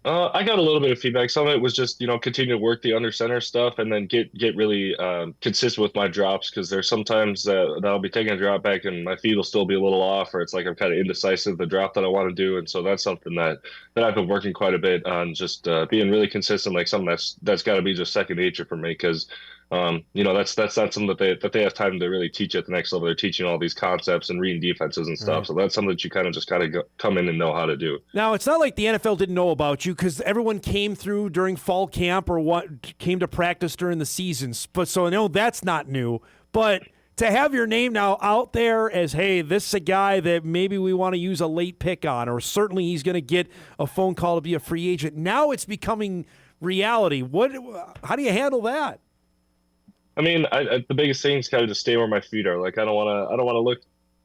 I got a little bit of feedback. Some of it was just, continue to work the under center stuff and then get really consistent with my drops, because there's sometimes that I'll be taking a drop back and my feet will still be a little off, or it's like I'm kind of indecisive the drop that I want to do. And so that's something that I've been working quite a bit on, just being really consistent, like something that's got to be just second nature for me, because that's not something that they have time to really teach at the next level. They're teaching all these concepts and reading defenses and stuff. Right. So that's something that you kind of just got to come in and know how to do. Now, it's not like the NFL didn't know about you, because everyone came through during fall camp or came to practice during the seasons. But so I know that's not new. But to have your name now out there as, hey, this is a guy that maybe we want to use a late pick on, or certainly he's going to get a phone call to be a free agent. Now it's becoming reality. How do you handle that? I mean, the biggest thing is kind of just stay where my feet are. Like, I don't want to look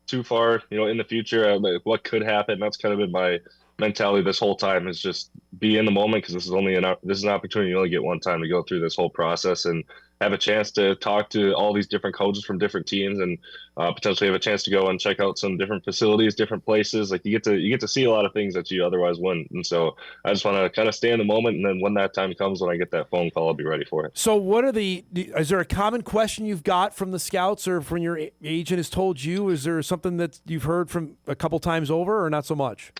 too far, in the future, like what could happen. That's kind of been my mentality this whole time, is just be in the moment, because this is an opportunity. You only get one time to go through this whole process and have a chance to talk to all these different coaches from different teams, and potentially have a chance to go and check out some different facilities, different places. Like, you get to see a lot of things that you otherwise wouldn't. And so I just want to kind of stay in the moment, and then when that time comes, when I get that phone call, I'll be ready for it. So is there a common question you've got from the scouts, or from your agent has told you? Is there something that you've heard from a couple times over, or not so much?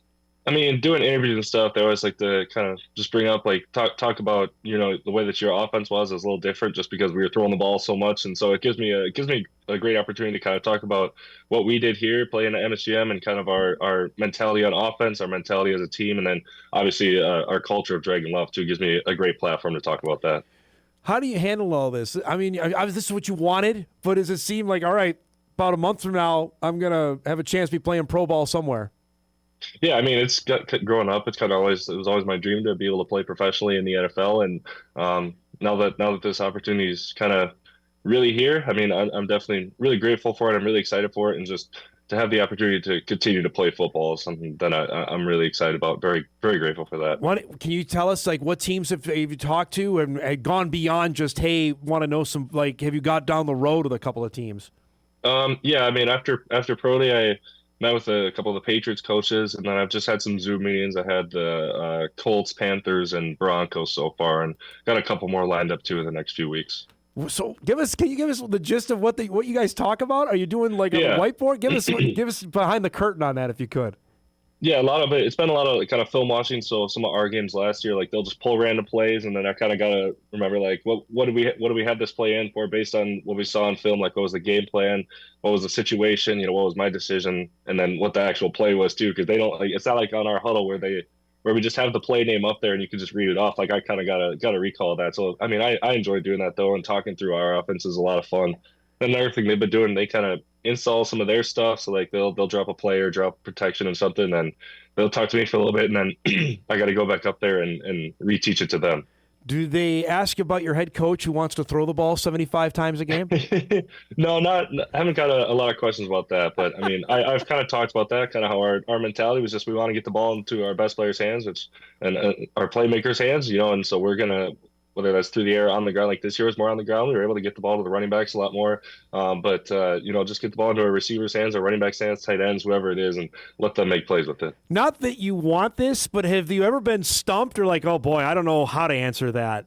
I mean, doing interviews and stuff, they always like to kind of just bring up, like, talk about, the way that your offense was a little different, just because we were throwing the ball so much. And so it gives me a great opportunity to kind of talk about what we did here playing at MSUM, and kind of our mentality on offense, our mentality as a team, and then obviously our culture of Dragon Love too. Gives me a great platform to talk about that. How do you handle all this? I mean, this is what you wanted, but does it seem like, all right, about a month from now, I'm going to have a chance to be playing pro ball somewhere? Yeah, I mean, growing up, it was always my dream to be able to play professionally in the NFL. And now that this opportunity is kind of really here, I mean, I'm definitely really grateful for it. I'm really excited for it, and just to have the opportunity to continue to play football is something that I'm really excited about. Very, very grateful for that. Can you tell us, like, what teams have you talked to and gone beyond just, hey, want to know some, like, have you got down the road with a couple of teams? Yeah, I mean, after pro day, I met with a couple of the Patriots coaches, and then I've just had some Zoom meetings. I had the Colts, Panthers, and Broncos so far, and got a couple more lined up too in the next few weeks. So can you give us the gist of what you guys talk about? Are you doing like a whiteboard? Give us behind the curtain on that, if you could. Yeah, a lot of it. It's been a lot of kind of film watching. So some of our games last year, like, they'll just pull random plays, and then I kind of gotta remember, like, what do we have this play in for, based on what we saw on film? Like, what was the game plan? What was the situation? What was my decision? And then what the actual play was too, because they don't. Like, it's not like on our huddle where we just have the play name up there and you can just read it off. Like, I kind of gotta recall that. So I mean, I enjoy doing that though, and talking through our offense is a lot of fun. another thing they've been doing, they kind of install some of their stuff. So like they'll drop a play or drop protection and something, and they'll talk to me for a little bit, and then I got to go back up there and reteach it to them. Do they ask about your head coach who wants to throw the ball 75 times a game? No, I haven't got a lot of questions about that. But I mean, I've kind of talked about that, kind of how our mentality was just we want to get the ball into our best players' hands, and our playmakers' hands, and so we're gonna. Whether that's through the air, on the ground, like this year was more on the ground. We were able to get the ball to the running backs a lot more. But just get the ball into our receivers' hands, our running backs' hands, tight ends, whoever it is, and let them make plays with it. Not that you want this, but have you ever been stumped or like, oh boy, I don't know how to answer that?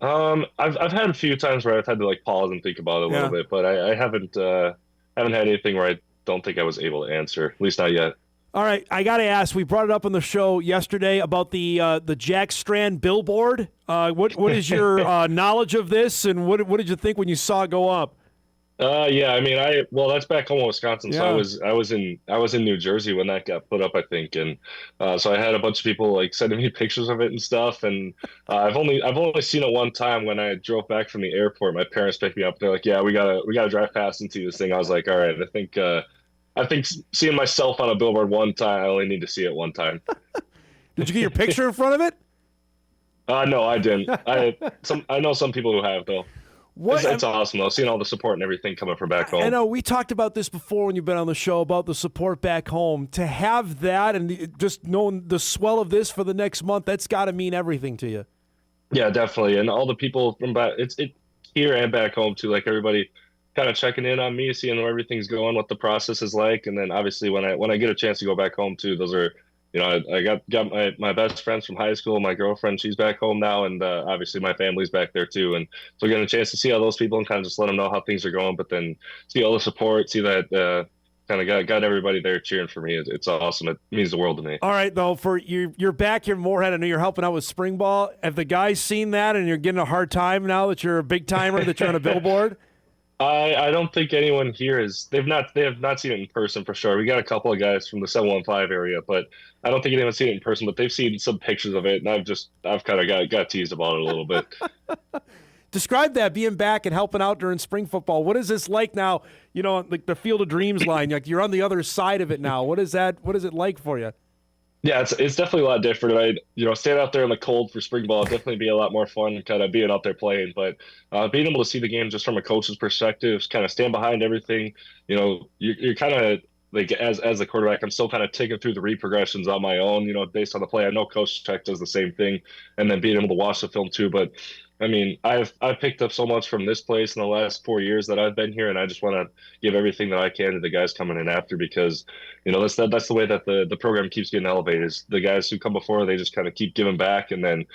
I've had a few times where I've had to like pause and think about it a little bit, but I haven't had anything where I don't think I was able to answer, at least not yet. All right, I got to ask. We brought it up on the show yesterday about the Jack Strand billboard. What is your knowledge of this, and what did you think when you saw it go up? Yeah, I mean, that's back home in Wisconsin. So I was in New Jersey when that got put up, I think, and so I had a bunch of people like sending me pictures of it and stuff. And I've only seen it one time when I drove back from the airport. My parents picked me up. They're like, "Yeah, we gotta drive past and see this thing." I was like, "All right, I think seeing myself on a billboard one time, I only need to see it one time." Did you get your picture in front of it? No, I didn't. I know some people who have though. It's awesome though, seeing all the support and everything coming from back home. I know we talked about this before when you've been on the show about the support back home. To have that and just knowing the swell of this for the next month, that's got to mean everything to you. Yeah, definitely, and all the people from back, it's here and back home too. Like everybody kind of checking in on me, seeing where everything's going, what the process is like, and then obviously when I get a chance to go back home too, those are, I got my best friends from high school, my girlfriend, she's back home now, and obviously my family's back there too, and so getting a chance to see all those people and kind of just let them know how things are going, but then see all the support, see that kind of got everybody there cheering for me. It's awesome. It means the world to me. All right, though, for you're back here in Moorhead. I know you're helping out with spring ball. Have the guys seen that, and you're getting a hard time now that you're a big timer, that you're on a billboard? I don't think anyone here they have not seen it in person for sure. We got a couple of guys from the 715 area, but I don't think anyone's seen it in person, but they've seen some pictures of it, and I've kind of got teased about it a little bit. Describe that, being back and helping out during spring football. What is this like now? Like the Field of Dreams line, like you're on the other side of it now. What is it like for you? Yeah, it's definitely a lot different. Staying out there in the cold for spring ball would definitely be a lot more fun, kind of being out there playing. But being able to see the game just from a coach's perspective, kind of stand behind everything. You're kind of like as a quarterback, I'm still kind of taking through the read progressions on my own. Based on the play, I know Coach Check does the same thing, and then being able to watch the film too. But I mean, I've picked up so much from this place in the last 4 years that I've been here, and I just want to give everything that I can to the guys coming in after, because that's the way that the program keeps getting elevated. Is the guys who come before, they just kind of keep giving back, and then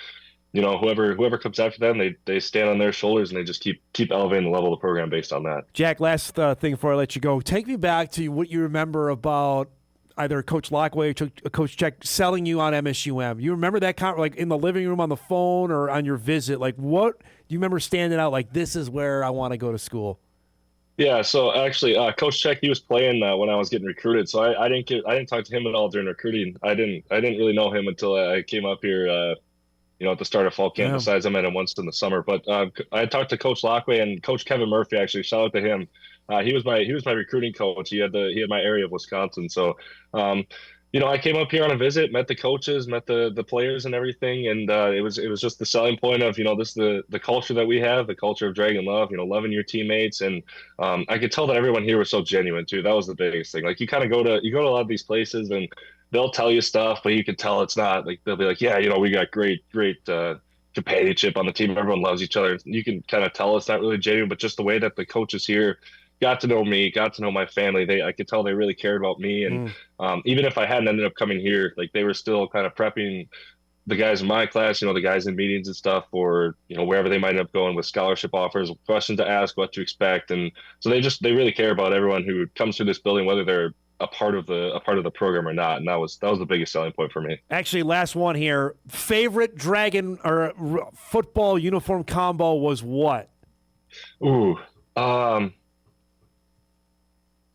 whoever comes after them, they stand on their shoulders and they just keep elevating the level of the program based on that. Jack, last thing before I let you go, take me back to what you remember about either Coach Lockway or Coach Check selling you on MSUM. You remember that like in the living room on the phone or on your visit? Like, what do you remember standing out like, this is where I want to go to school? Yeah, so actually, Coach Check, he was playing when I was getting recruited, so I didn't talk to him at all during recruiting. I didn't really know him until I came up here, at the start of fall camp. Yeah. Besides, I met him once in the summer. But I talked to Coach Lockway and Coach Kevin Murphy. Actually, shout out to him. He was my recruiting coach. He had my area of Wisconsin. So, I came up here on a visit, met the coaches, met the players and everything, and it was just the selling point of this the culture that we have, the culture of Dragon Love, loving your teammates, and I could tell that everyone here was so genuine too. That was the biggest thing. Like you go to a lot of these places and they'll tell you stuff, but you can tell it's not. Like they'll be like, yeah, we got great companionship on the team. Everyone loves each other. You can kind of tell it's not really genuine, but just the way that the coaches here got to know me, got to know my family. I could tell they really cared about me. And even if I hadn't ended up coming here, like they were still kind of prepping the guys in my class, the guys in meetings and stuff, or, wherever they might end up going with scholarship offers, questions to ask, what to expect. And so they really care about everyone who comes through this building, whether they're a part of the program or not. And that was the biggest selling point for me. Actually, last one here. Favorite Dragon or football uniform combo was what? Ooh,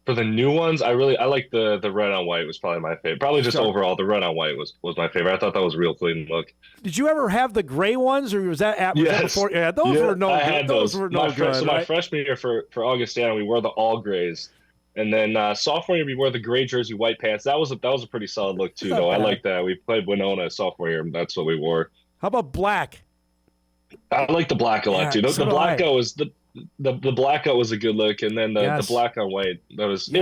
for For the new ones, I like the red on white was probably my favorite. Probably just overall, the red on white was my favorite. I thought that was a real clean look. Did you ever have the gray ones, or was that was that before? Yeah, those were no I good. had Those were no good. So my freshman year for Augustana, we wore the all grays. And then sophomore year, we wore the gray jersey, white pants. That was a pretty solid look too, though. I like that. We played Winona sophomore year. That's what we wore. How about black? I like the black a lot too. The blackout was the blackout was a good look, and then the black on white. That was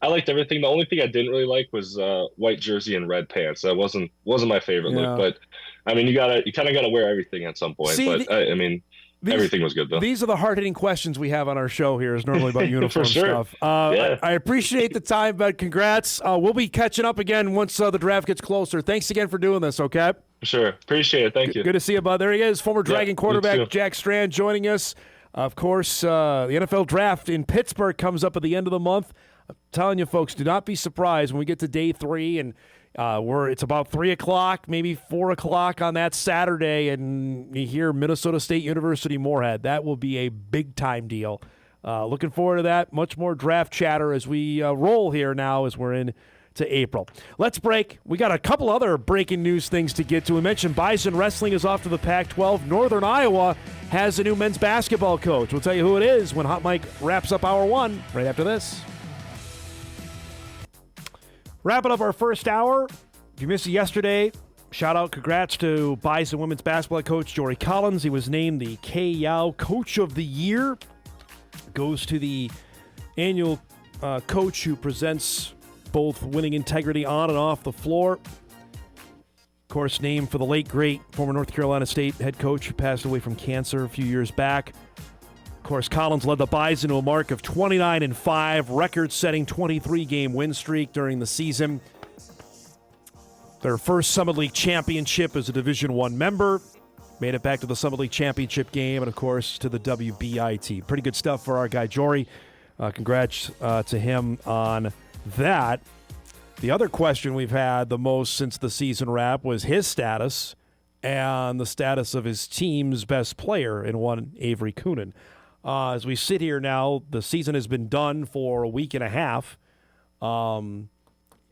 I liked everything. The only thing I didn't really like was white jersey and red pants. That wasn't my favorite look. But I mean, you kind of gotta wear everything at some point. Everything was good, though. These are the hard-hitting questions we have on our show here is normally about uniform stuff. I appreciate the time, but congrats. We'll be catching up again once the draft gets closer. Thanks again for doing this, okay? Sure. Appreciate it. Thank you. Good to see you, bud. There he is, former Dragon quarterback Jack Strand joining us. Of course, the NFL draft in Pittsburgh comes up at the end of the month. I'm telling you, folks, do not be surprised when we get to day 3 and it's about 3 o'clock, maybe 4 o'clock on that Saturday, and you hear Minnesota State University Moorhead. That will be a big-time deal. Looking forward to that. Much more draft chatter as we roll here now as we're in to April. Let's break. We got a couple other breaking news things to get to. We mentioned Bison Wrestling is off to the Pac-12. Northern Iowa has a new men's basketball coach. We'll tell you who it is when Hot Mike wraps up Hour 1 right after this. Wrapping up our first hour. If you missed it yesterday, shout out, congrats to Bison women's basketball coach Jory Collins. He was named the K-Yow Coach of the Year. Goes to the annual coach who presents both winning integrity on and off the floor. Of course, named for the late, great former North Carolina State head coach who passed away from cancer a few years back. Of course, Collins led the Bison to a mark of 29-5, record-setting 23-game win streak during the season. Their first Summit League championship as a Division I member. Made it back to the Summit League championship game and, of course, to the WBIT. Pretty good stuff for our guy, Jory. Congrats to him on that. The other question we've had the most since the season wrap was his status and the status of his team's best player in one, Avery Coonan. As we sit here now, the season has been done for a week and a half.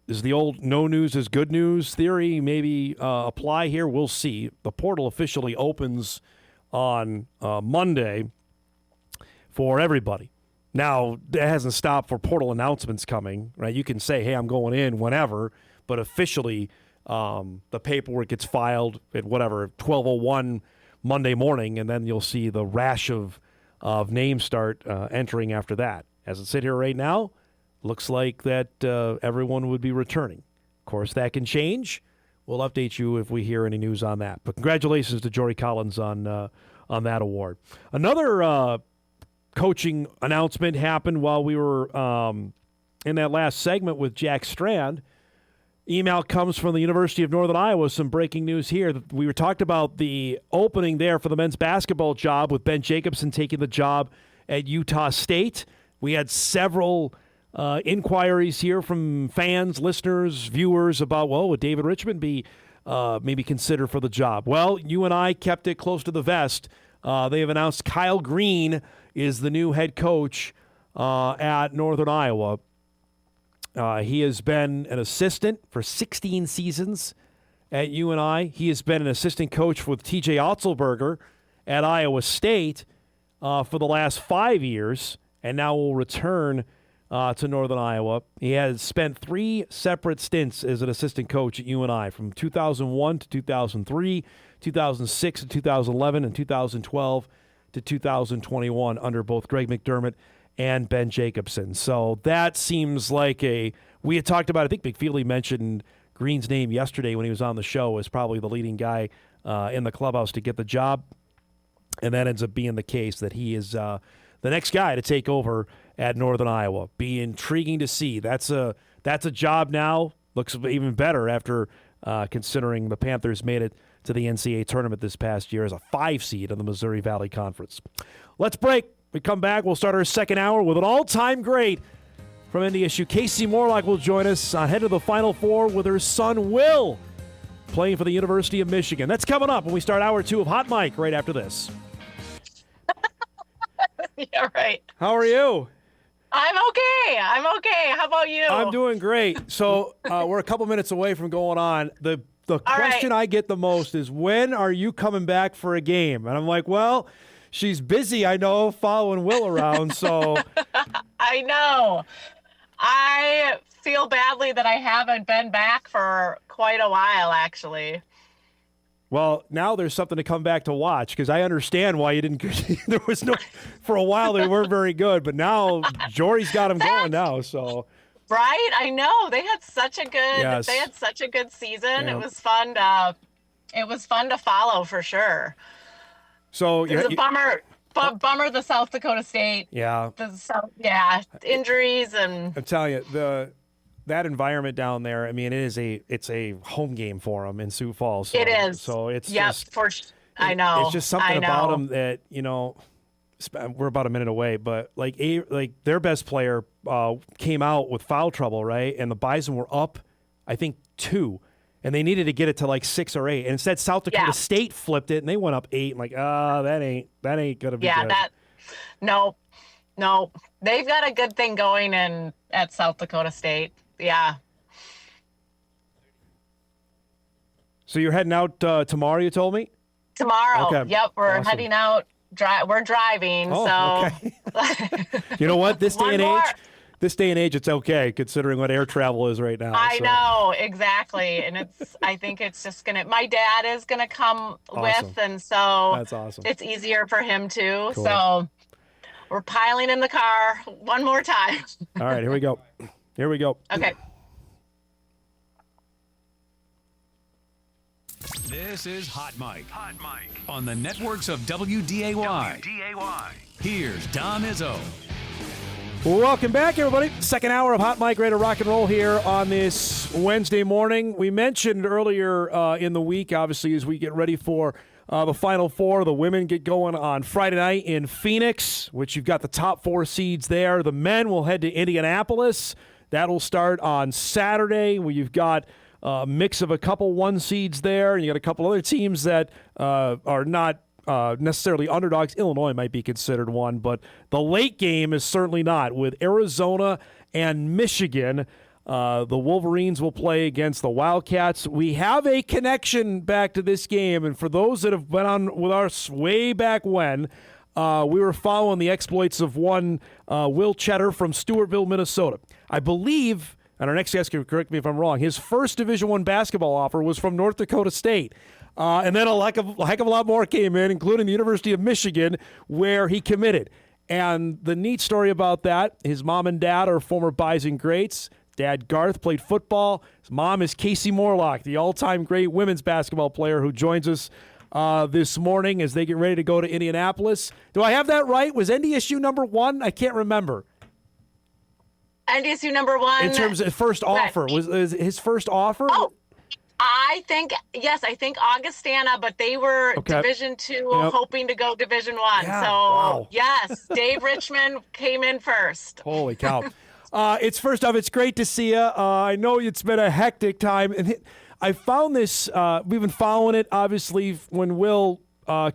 Is the old no news is good news theory maybe apply here? We'll see. The portal officially opens on Monday for everybody. Now, that hasn't stopped for portal announcements coming, right? You can say, hey, I'm going in whenever, but officially the paperwork gets filed at 12:01 Monday morning, and then you'll see the rash of names start entering after that. As it sit here right now, looks like that everyone would be returning. Of course, that can change. We'll update you if we hear any news on that. But congratulations to Jory Collins on that award. Another coaching announcement happened while we were in that last segment with Jack Strand. Email comes from the University of Northern Iowa. Some breaking news here. We were talked about the opening there for the men's basketball job with Ben Jacobson taking the job at Utah State. We had several inquiries here from fans, listeners, viewers about, would David Richmond be maybe considered for the job? Well, you and I kept it close to the vest. They have announced Kyle Green is the new head coach at Northern Iowa. He has been an assistant for 16 seasons at UNI. He has been an assistant coach with TJ Otzelberger at Iowa State for the last 5 years, and now will return to Northern Iowa. He has spent 3 separate stints as an assistant coach at UNI from 2001 to 2003, 2006 to 2011, and 2012 to 2021 under both Greg McDermott and Ben Jacobson. So that seems like we had talked about, I think McFeely mentioned Green's name yesterday when he was on the show as probably the leading guy in the clubhouse to get the job. And that ends up being the case, that he is the next guy to take over at Northern Iowa. Be intriguing to see. That's a job now. Looks even better after considering the Panthers made it to the NCAA tournament this past year as a 5 seed in the Missouri Valley Conference. Let's break. We come back. We'll start our second hour with an all-time great from NDSU. Kasey Morlock will join us ahead of the Final Four with her son, Will, playing for the University of Michigan. That's coming up when we start Hour 2 of Hot Mike right after this. Yeah, right. How are you? I'm okay. How about you? I'm doing great. So we're a couple minutes away from going on. The question I get the most is, when are you coming back for a game? And I'm like, well, she's busy, I know, following Will around. So I know. I feel badly that I haven't been back for quite a while, actually. Well, now there's something to come back to watch, because I understand why you didn't. There was no, for a while they weren't very good, but now Jory's got them going now. So, right, I know they had such a good. They had such a good season. Yeah. It was fun to. It was fun to follow for sure. So it was a bummer. Bummer the South Dakota State. Yeah. Injuries and. I'm telling you, that environment down there, I mean, it's a home game for them in Sioux Falls. So, it is. So it's I know. It's just something about them that, we're about a minute away, but like their best player came out with foul trouble, right? And the Bison were up, I think 2, and they needed to get it to like 6 or 8. And instead, South Dakota State flipped it, and they went up 8. I'm like, that ain't gonna be good. No, they've got a good thing going at South Dakota State. Yeah. So you're heading out tomorrow, you told me? Tomorrow. Okay. Yep, we're heading out. We're driving. Okay. You know what? This day and age, it's okay considering what air travel is right now. I know, exactly. And I think it's just my dad is gonna come with, and so that's awesome. It's easier for him too. Cool. So we're piling in the car one more time. All right, here we go. Okay. This is Hot Mike. On the networks of WDAY. Here's Don Izzo. Welcome back, everybody. Second hour of Hot Mike, ready to rock and roll here on this Wednesday morning. We mentioned earlier in the week, obviously, as we get ready for the Final Four, the women get going on Friday night in Phoenix, which you've got the top 4 seeds there. The men will head to Indianapolis. That'll start on Saturday, where you've got a mix of a couple 1 seeds there, and you got a couple other teams that are not necessarily underdogs. Illinois might be considered one, but the late game is certainly not. With Arizona and Michigan, the Wolverines will play against the Wildcats. We have a connection back to this game, and for those that have been on with us way back when, we were following the exploits of one Will Cheddar from Stewartville, Minnesota. I believe, and our next guest can correct me if I'm wrong, his first Division I basketball offer was from North Dakota State. And then a heck of a lot more came in, including the University of Michigan, where he committed. And the neat story about that, his mom and dad are former Bison greats. Dad, Garth, played football. His mom is Kasey Morlock, the all-time great women's basketball player who joins us this morning as they get ready to go to Indianapolis. Do I have that right? Was NDSU number 1? I can't remember. NDSU number 1. In terms of first offer. Was his first offer? Oh, I think Augustana, but they were Division II, hoping to go Division I. Yeah, so, wow. yes, Dave Richmond came in first. Holy cow. First off, it's great to see you. I know it's been a hectic time. And I found this, we've been following it, obviously, when Will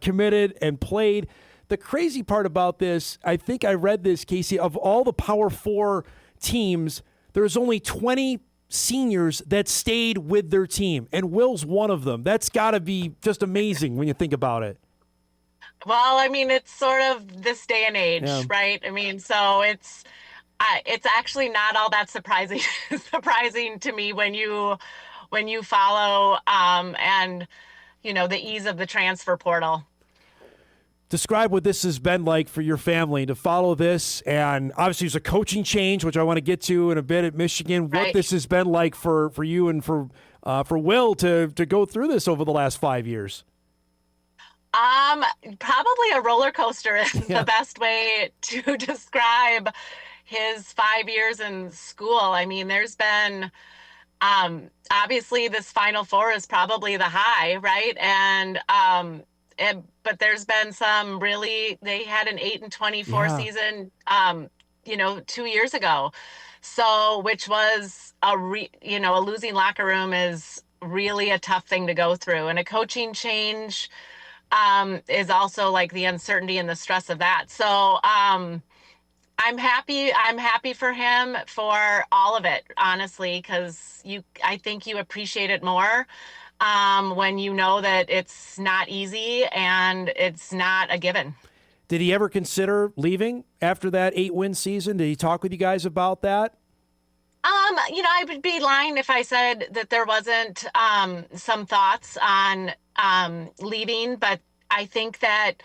committed and played. The crazy part about this, I think I read this, Kasey, of all the Power 4 teams, there's only 20 seniors that stayed with their team, and Will's one of them. That's got to be just amazing when you think about it. Well, I mean, it's sort of this day and age, right? I mean, so it's actually not all that surprising to me when you follow and the ease of the transfer portal. Describe what this has been like for your family to follow this, and obviously there's a coaching change, which I want to get to in a bit at Michigan. What this has been like for you and for Will to go through this over the last 5 years. Probably a roller coaster is the best way to describe his 5 years in school. I mean, there's been obviously this Final Four is probably the high, right? And but there's been some they had an 8-24 season, 2 years ago. So, which was a losing locker room is really a tough thing to go through. And a coaching change is also like the uncertainty and the stress of that. So, I'm happy for him for all of it, honestly, because I think you appreciate it more when you know that it's not easy and it's not a given. Did he ever consider leaving after that 8-win season? Did he talk with you guys about that? I would be lying if I said that there wasn't some thoughts on leaving, but I think that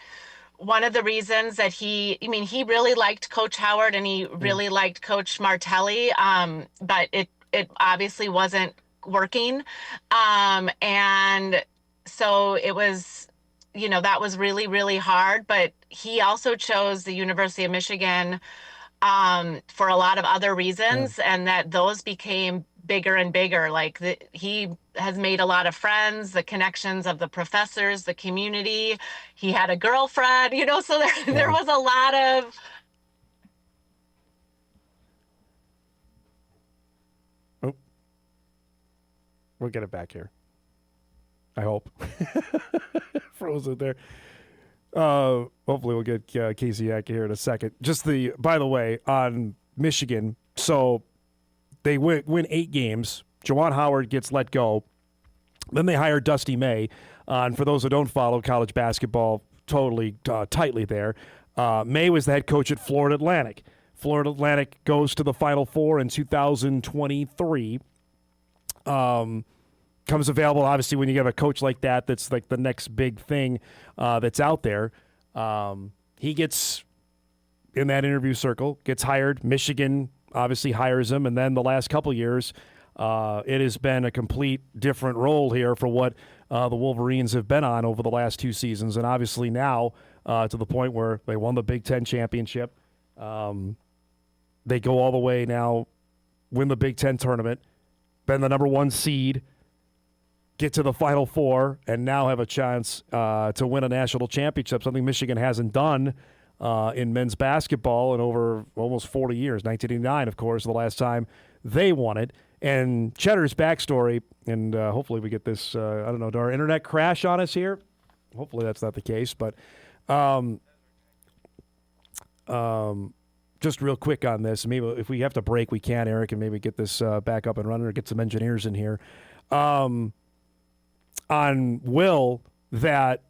one of the reasons that he really liked Coach Howard and he really liked Coach Martelli, but it obviously wasn't working. And so it was, that was really, really hard, but he also chose the University of Michigan for a lot of other reasons, and that those became bigger and bigger. Like he has made a lot of friends, the connections of the professors, the community. He had a girlfriend, so there was a lot of. Oh, we'll get it back here. I hope. Frozen there. Hopefully we'll get Kasey back here in a second. By the way, on Michigan, so they win 8 games. Juwan Howard gets let go. Then they hire Dusty May. And for those who don't follow college basketball tightly there, May was the head coach at Florida Atlantic. Florida Atlantic goes to the Final Four in 2023. Comes available, obviously, when you have a coach like that, that's like the next big thing that's out there. He gets in that interview circle, gets hired. Michigan obviously hires him, and then the last couple years, it has been a complete different role here for what the Wolverines have been on over the last 2 seasons, and obviously now to the point where they won the Big Ten championship. They go all the way now, win the Big Ten tournament, been the number 1 seed, get to the Final Four, and now have a chance to win a national championship, something Michigan hasn't done in men's basketball in over almost 40 years. 1989, of course, the last time they won it. And Cheddar's backstory, and hopefully we get this, did our internet crash on us here? Hopefully that's not the case, but just real quick on this, maybe if we have to break, we can, Eric, and maybe get this back up and running or get some engineers in here. On Will, that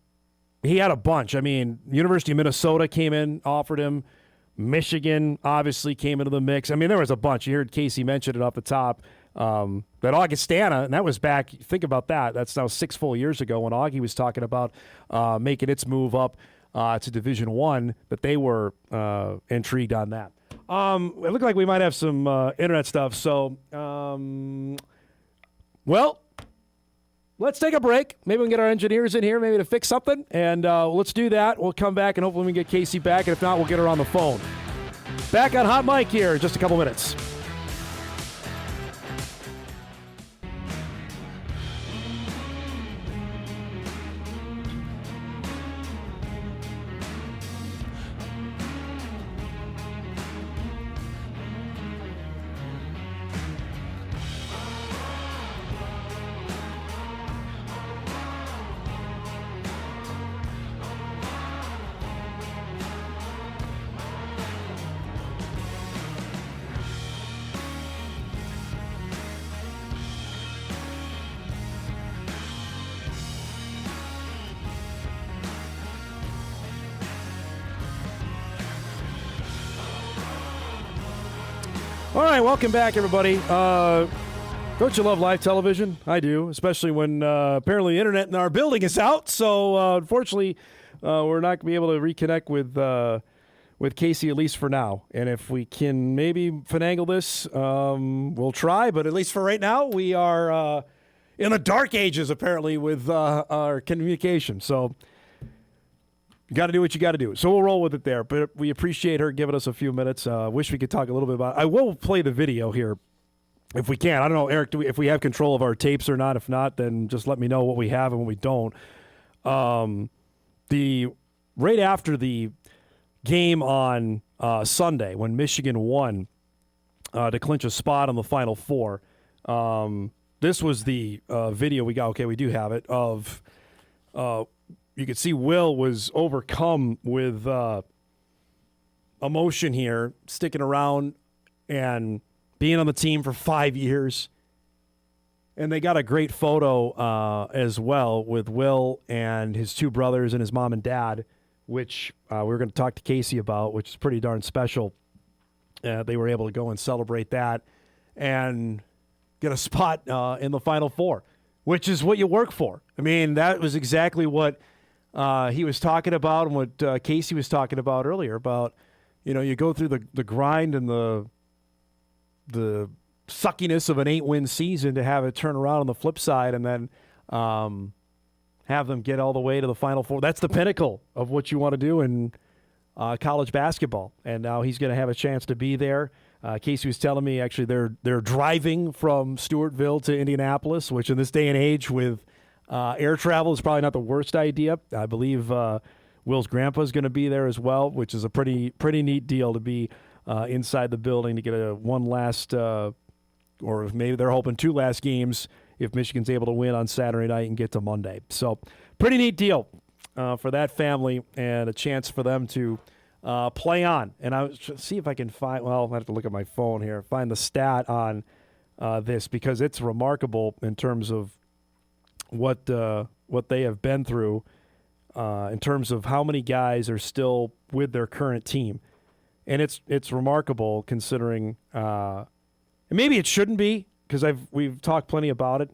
he had a bunch. I mean, University of Minnesota came in, offered him. Michigan obviously came into the mix. I mean, there was a bunch. You heard Kasey mention it off the top. That Augustana, and that was back, think about that. That's now 6 full years ago when Augie was talking about making its move up to Division I, that they were intrigued on that. It looked like we might have some internet stuff. So, let's take a break. Maybe we can get our engineers in here maybe to fix something, and let's do that. We'll come back, and hopefully we can get Kasey back, and if not, we'll get her on the phone. Back on Hot Mic here in just a couple minutes. All right, welcome back, everybody. Don't you love live television? I do, especially when apparently the internet in our building is out. So, unfortunately, we're not going to be able to reconnect with Kasey, at least for now. And if we can maybe finagle this, we'll try. But at least for right now, we are in the dark ages, apparently, with our communication. So you got to do what you got to do. So we'll roll with it there. But we appreciate her giving us a few minutes. Wish we could talk a little bit about it. I will play the video here if we can. I don't know, Eric, if we have control of our tapes or not. If not, then just let me know what we have and what we don't. Right after the game on Sunday, when Michigan won to clinch a spot on the Final Four, this was the video we got. Okay, we do have it. Of you could see Will was overcome with emotion here, sticking around and being on the team for 5 years. And they got a great photo as well with Will and his two brothers and his mom and dad, which we were going to talk to Kasey about, which is pretty darn special. They were able to go and celebrate that and get a spot in the Final Four, which is what you work for. I mean, that was exactly what he was talking about and what Kasey was talking about earlier about, you go through the grind and the suckiness of an 8-win season to have it turn around on the flip side and then have them get all the way to the Final Four. That's the pinnacle of what you want to do in college basketball. And now he's going to have a chance to be there. Kasey was telling me actually they're driving from Stewartville to Indianapolis, which in this day and age with air travel is probably not the worst idea. I believe Will's grandpa is going to be there as well, which is a pretty neat deal to be inside the building to get one last or maybe they're hoping 2 last games if Michigan's able to win on Saturday night and get to Monday. So pretty neat deal for that family and a chance for them to play on. And I'll see if I can find, well, I have to look at my phone here, find the stat on this because it's remarkable in terms of what they have been through in terms of how many guys are still with their current team. And it's remarkable considering and maybe it shouldn't be because we've talked plenty about it.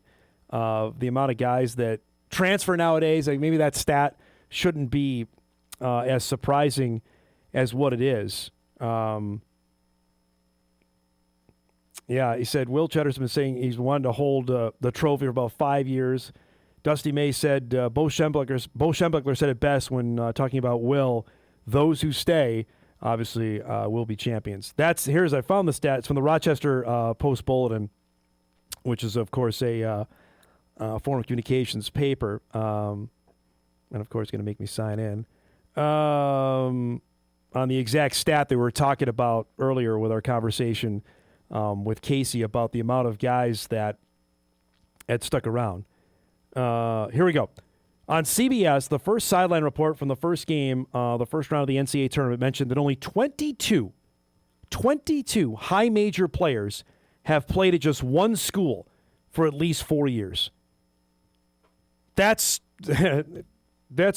The amount of guys that transfer nowadays, like maybe that stat shouldn't be as surprising as what it is. Yeah, he said Will Cheddar's been saying he's wanted to hold the trophy for about 5 years. Dusty May said Bo Schembechler said it best when talking about Will. Those who stay obviously will be champions. I found the stats from the Rochester Post Bulletin, which is, of course, a Foreign Communications paper. And, of course, going to make me sign in. On the exact stat that we were talking about earlier with our conversation with Kasey about the amount of guys that had stuck around. Here we go. On CBS, the first sideline report from the first game, the first round of the NCAA tournament, mentioned that only 22 high major players have played at just one school for at least 4 years. That's where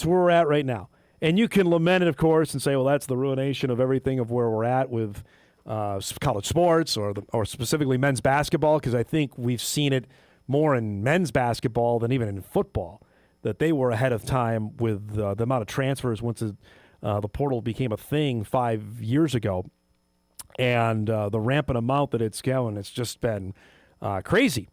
we're at right now. And you can lament it, of course, and say, well, that's the ruination of everything of where we're at with college sports or specifically men's basketball, because I think we've seen it more in men's basketball than even in football, that they were ahead of time with the amount of transfers once the portal became a thing 5 years ago. And the rampant amount that it's going, it's just been crazy.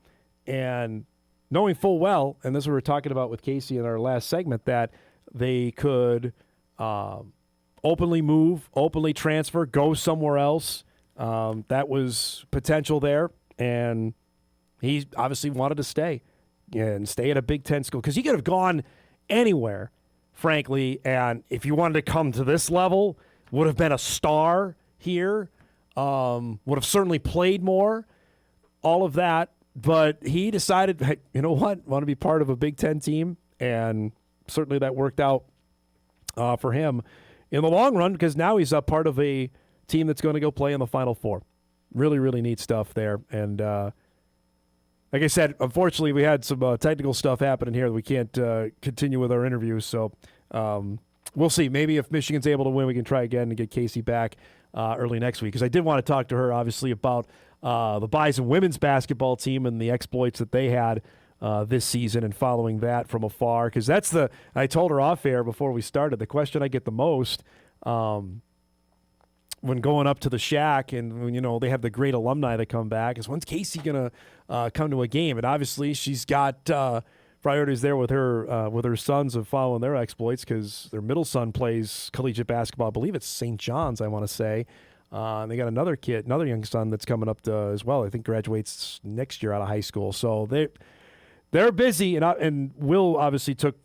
And knowing full well, and this is what we were talking about with Kasey in our last segment, that they could openly move, openly transfer, go somewhere else. That was potential there. And he obviously wanted to stay and stay at a Big Ten school because he could have gone anywhere, frankly. And if you wanted to come to this level, would have been a star here, would have certainly played more, all of that. But he decided, hey, you know what, I want to be part of a Big Ten team. And certainly that worked out for him in the long run because now he's a part of a team that's going to go play in the Final Four. Really, really neat stuff there. And like I said, unfortunately, we had some technical stuff happening here that we can't continue with our interview. So we'll see. Maybe if Michigan's able to win, we can try again and get Kasey back early next week. Because I did want to talk to her, obviously, about the Bison women's basketball team and the exploits that they had this season and following that from afar. Because I told her off air before we started, the question I get the most when going up to the Shack and when, they have the great alumni that come back is when's Kasey going to come to a game? And obviously she's got priorities there with her sons of following their exploits because their middle son plays collegiate basketball. I believe it's St. John's, I want to say. And they got another young son that's coming up as well. I think graduates next year out of high school. So they're busy, and Will obviously took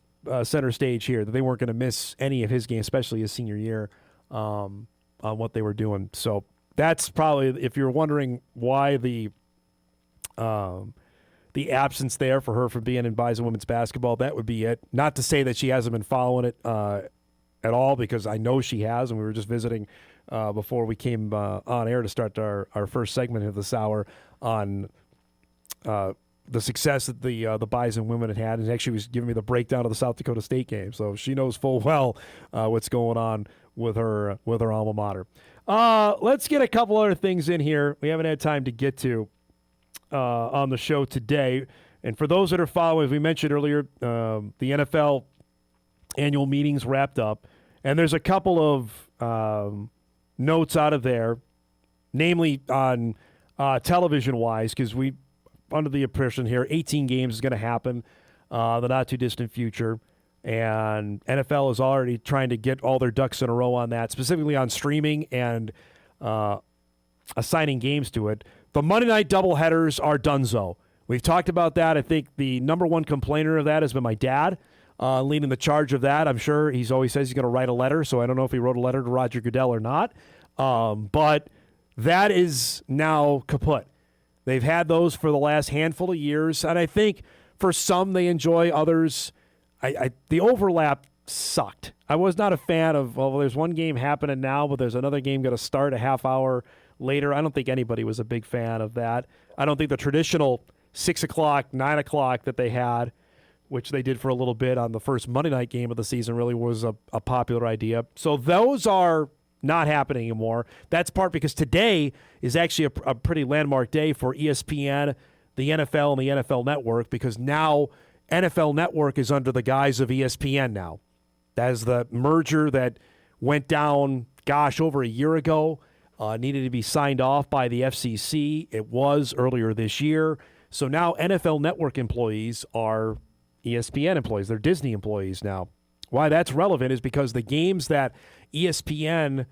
center stage here that they weren't going to miss any of his games, especially his senior year, on what they were doing. So that's probably, if you're wondering why the absence there for her from being in Bison women's basketball, that would be it. Not to say that she hasn't been following it at all because I know she has, and we were just visiting before we came on air to start our first segment of this hour on the success that the Bison women had, and actually was giving me the breakdown of the South Dakota State game. So she knows full well what's going on with her alma mater. Let's get a couple other things in here we haven't had time to get to on the show today. And for those that are following, as we mentioned earlier, the NFL annual meetings wrapped up, and there's a couple of notes out of there, namely on television-wise, because we under the impression here 18 games is going to happen the not-too-distant future, and NFL is already trying to get all their ducks in a row on that, specifically on streaming and assigning games to it. The Monday night doubleheaders are donezo. We've talked about that. I think the number one complainer of that has been my dad, leading the charge of that. I'm sure he's always says he's going to write a letter, so I don't know if he wrote a letter to Roger Goodell or not. But that is now kaput. They've had those for the last handful of years, and I think for some they enjoy, others the overlap sucked. I was not a fan of, well, there's one game happening now, but there's another game going to start a half hour later. I don't think anybody was a big fan of that. I don't think the traditional 6 o'clock, 9 o'clock that they had, which they did for a little bit on the first Monday night game of the season, really was a popular idea. So those are not happening anymore. That's part because today is actually a pretty landmark day for ESPN, the NFL, and the NFL Network, because now NFL Network is under the guise of ESPN now. That is the merger that went down, over a year ago, needed to be signed off by the FCC. It was earlier this year. So now NFL Network employees are ESPN employees. They're Disney employees now. Why that's relevant is because the games that ESPN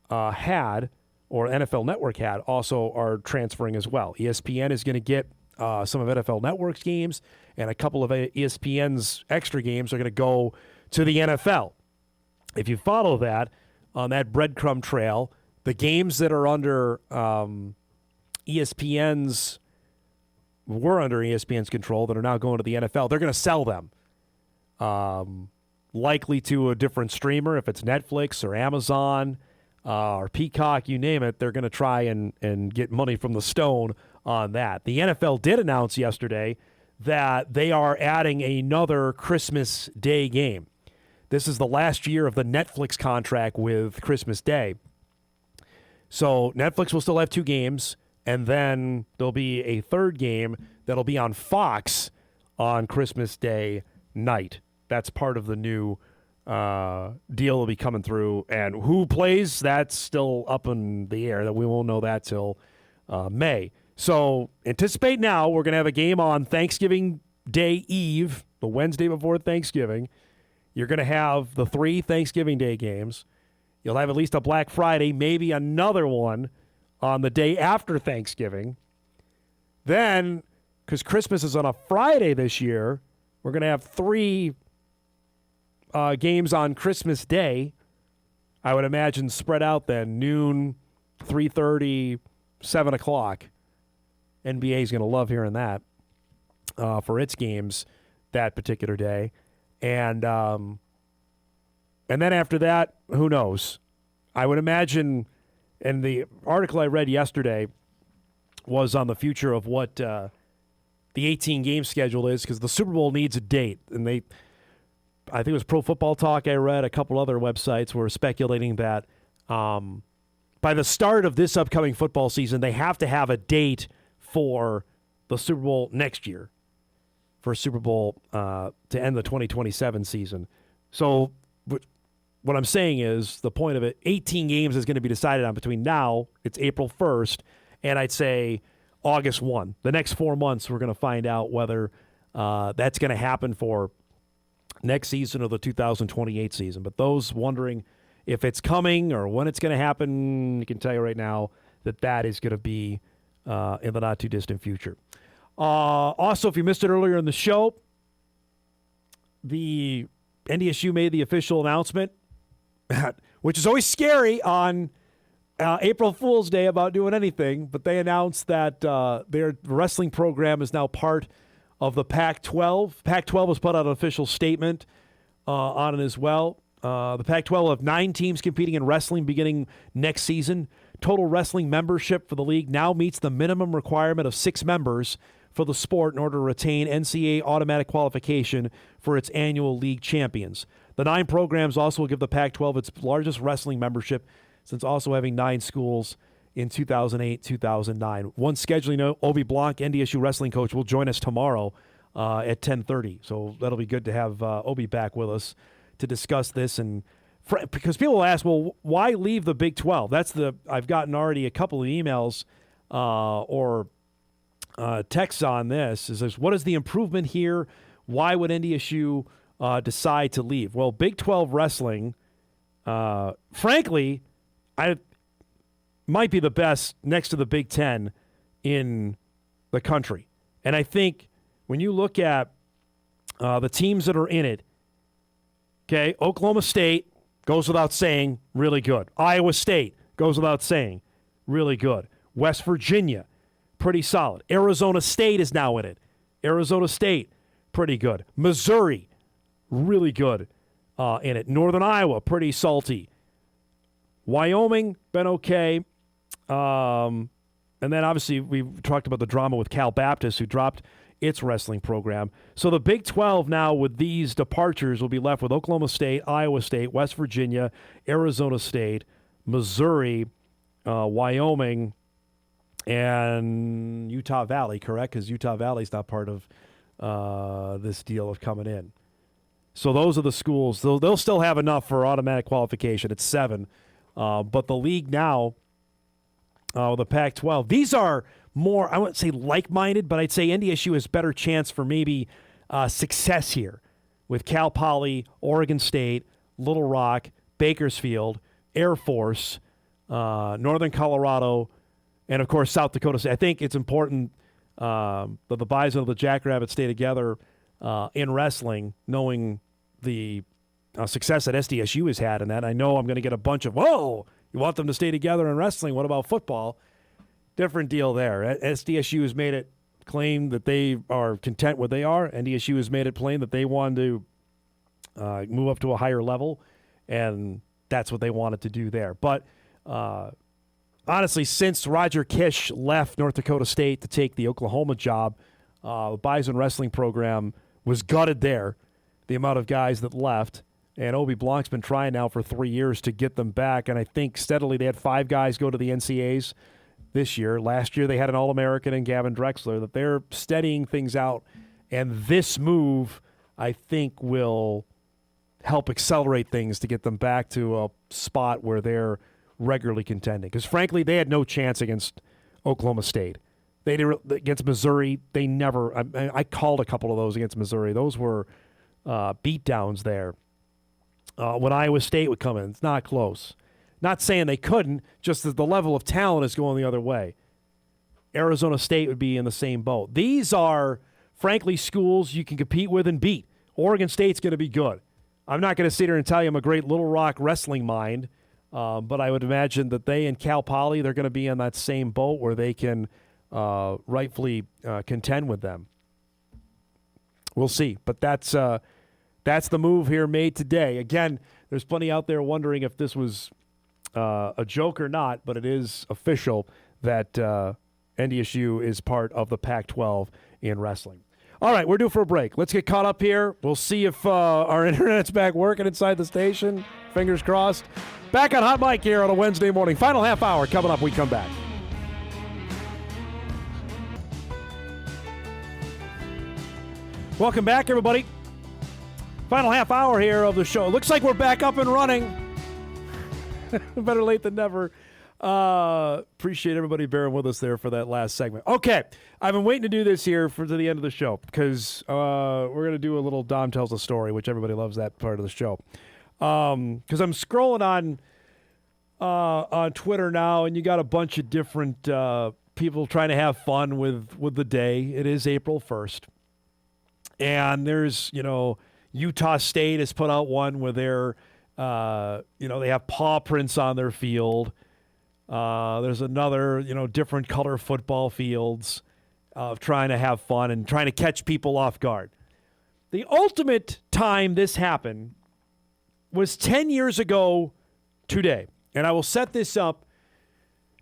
had, or NFL Network had, also are transferring as well. ESPN is going to get some of NFL Network's games, and a couple of ESPN's extra games are going to go to the NFL. If you follow that, on that breadcrumb trail, the games that are under ESPN's control that are now going to the NFL, they're going to sell them. Likely to a different streamer, if it's Netflix or Amazon or Peacock, you name it, they're going to try and get money from the stone on that. The NFL did announce yesterday that they are adding another Christmas Day game. This is the last year of the Netflix contract with Christmas Day. So Netflix will still have 2 games, and then there'll be a third game that'll be on Fox on Christmas Day night. That's part of the new deal that'll be coming through. And who plays, that's still up in the air. That we won't know that till May. So anticipate now we're going to have a game on Thanksgiving Day Eve, the Wednesday before Thanksgiving. You're going to have the 3 Thanksgiving Day games. You'll have at least a Black Friday, maybe another one on the day after Thanksgiving. Then, because Christmas is on a Friday this year, we're going to have 3 games on Christmas Day. I would imagine spread out then, noon, 3:30, 7 o'clock. NBA is going to love hearing that for its games that particular day. And then after that, who knows? I would imagine, and the article I read yesterday was on the future of what the 18-game schedule is, because the Super Bowl needs a date. And I think it was Pro Football Talk I read, a couple other websites were speculating that by the start of this upcoming football season, they have to have a date for the Super Bowl next year, for Super Bowl to end the 2027 season. So what I'm saying is the point of it, 18 games is going to be decided on between now, it's April 1st, and I'd say August 1. The next 4 months, we're going to find out whether that's going to happen for next season or the 2028 season. But those wondering if it's coming or when it's going to happen, I can tell you right now that is going to be in the not-too-distant future. Also, if you missed it earlier in the show, the NDSU made the official announcement, which is always scary on April Fool's Day about doing anything, but they announced that their wrestling program is now part of the Pac-12. Pac-12 has put out an official statement on it as well. The Pac-12 will have 9 teams competing in wrestling beginning next season. Total wrestling membership for the league now meets the minimum requirement of 6 members for the sport in order to retain NCAA automatic qualification for its annual league champions. The 9 programs also will give the Pac-12 its largest wrestling membership since also having 9 schools in 2008-2009. One scheduling note, Obi Blanc, NDSU wrestling coach, will join us tomorrow at 10:30. So that'll be good to have Obi back with us to discuss this. And because people will ask, well, why leave the Big 12? I've gotten already a couple of emails or texts on this. Is what is the improvement here? Why would NDSU decide to leave? Well, Big 12 wrestling, frankly, might be the best next to the Big 10 in the country. And I think when you look at the teams that are in it, okay, Oklahoma State goes without saying, really good. Iowa State goes without saying, really good. West Virginia, pretty solid. Arizona State is now in it. Arizona State, pretty good. Missouri, really good in it. Northern Iowa, pretty salty. Wyoming, been okay. And then obviously we've talked about the drama with Cal Baptist, who dropped its wrestling program. So the Big 12 now with these departures will be left with Oklahoma State, Iowa State, West Virginia, Arizona State, Missouri, Wyoming, and Utah Valley, correct? Because Utah Valley's not part of this deal of coming in. So those are the schools. They'll still have enough for automatic qualification. It's 7. But the league now, the Pac-12, these are more, I wouldn't say like-minded, but I'd say NDSU has better chance for maybe success here with Cal Poly, Oregon State, Little Rock, Bakersfield, Air Force, Northern Colorado, and, of course, South Dakota State. I think it's important that the Bison of the Jackrabbits stay together in wrestling, knowing the success that SDSU has had in that. I know I'm going to get a bunch of, whoa, you want them to stay together in wrestling? What about football? Different deal there. SDSU has made it claim that they are content where they are. NDSU has made it plain that they want to move up to a higher level, and that's what they wanted to do there. But honestly, since Roger Kish left North Dakota State to take the Oklahoma job, the Bison wrestling program was gutted there, the amount of guys that left. And Obi Blanc's been trying now for 3 years to get them back. And I think steadily they had 5 guys go to the NCAAs this year. Last year they had an All-American in Gavin Drexler. That they're steadying things out. And this move, I think, will help accelerate things to get them back to a spot where they're regularly contending. Because, frankly, they had no chance against Oklahoma State. They did against Missouri. They never – I called a couple of those against Missouri. Those were beatdowns there. When Iowa State would come in, it's not close. Not saying they couldn't, just that the level of talent is going the other way. Arizona State would be in the same boat. These are, frankly, schools you can compete with and beat. Oregon State's going to be good. I'm not going to sit here and tell you I'm a great Little Rock wrestling mind, but I would imagine that they and Cal Poly, they're going to be in that same boat where they can rightfully contend with them. We'll see, but that's the move here made today. Again, there's plenty out there wondering if this was a joke or not, but it is official that NDSU is part of the Pac-12 in wrestling. All right, we're due for a break. Let's get caught up here. We'll see if our internet's back working inside the station. Fingers crossed. Back on Hot Mic here on a Wednesday morning. Final half hour coming up. We come back. Welcome back, everybody. Final half hour here of the show. Looks like we're back up and running. Better late than never. Appreciate everybody bearing with us there for that last segment. Okay, I've been waiting to do this here to the end of the show because we're going to do a little Dom Tells a Story, which everybody loves that part of the show. Because I'm scrolling on Twitter now, and you got a bunch of different people trying to have fun with the day. It is April 1st. And there's, Utah State has put out one where they're, they have paw prints on their field. There's another, different color football fields of trying to have fun and trying to catch people off guard. The ultimate time this happened was 10 years ago today, and I will set this up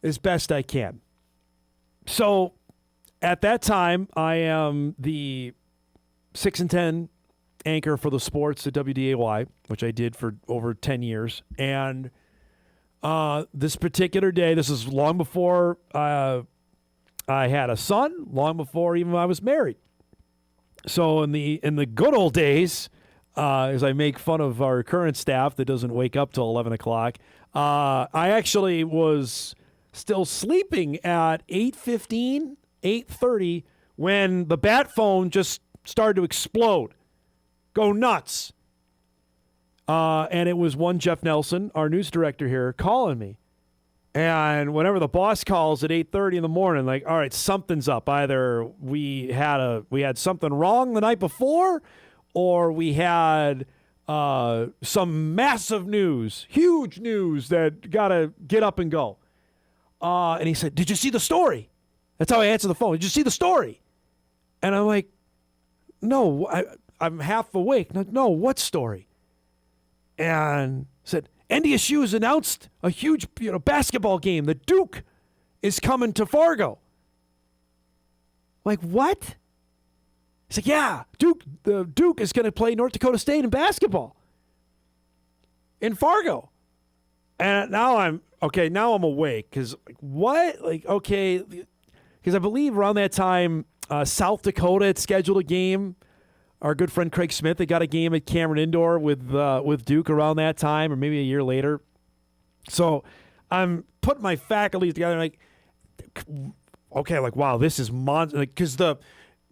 as best I can. So at that time, I am the 6 and 10 anchor for the sports at WDAY, which I did for over 10 years. And this particular day, this is long before I had a son, long before even I was married. So in the good old days, as I make fun of our current staff that doesn't wake up till 11 o'clock, I actually was still sleeping at 8:15, 8:30 when the bat phone just started to explode, go nuts. And it was one Jeff Nelson, our news director here, calling me. And whenever the boss calls at 8:30 in the morning, like, all right, something's up. Either we had something wrong the night before, or we had some massive news, huge news that got to get up and go. And he said, "Did you see the story?" That's how I answered the phone. "Did you see the story?" And I'm like, "No, I'm half awake. No, what story?" And said, "NDSU has announced a huge basketball game. The Duke is coming to Fargo." Like, what? He's like, "Yeah, the Duke is going to play North Dakota State in basketball in Fargo." And now I'm awake because, like, what? Like, okay, because I believe around that time, South Dakota had scheduled a game. Our good friend Craig Smith had got a game at Cameron Indoor with Duke around that time, or maybe a year later. So I'm putting my faculties together, like, okay, like, wow, this is monster. Because the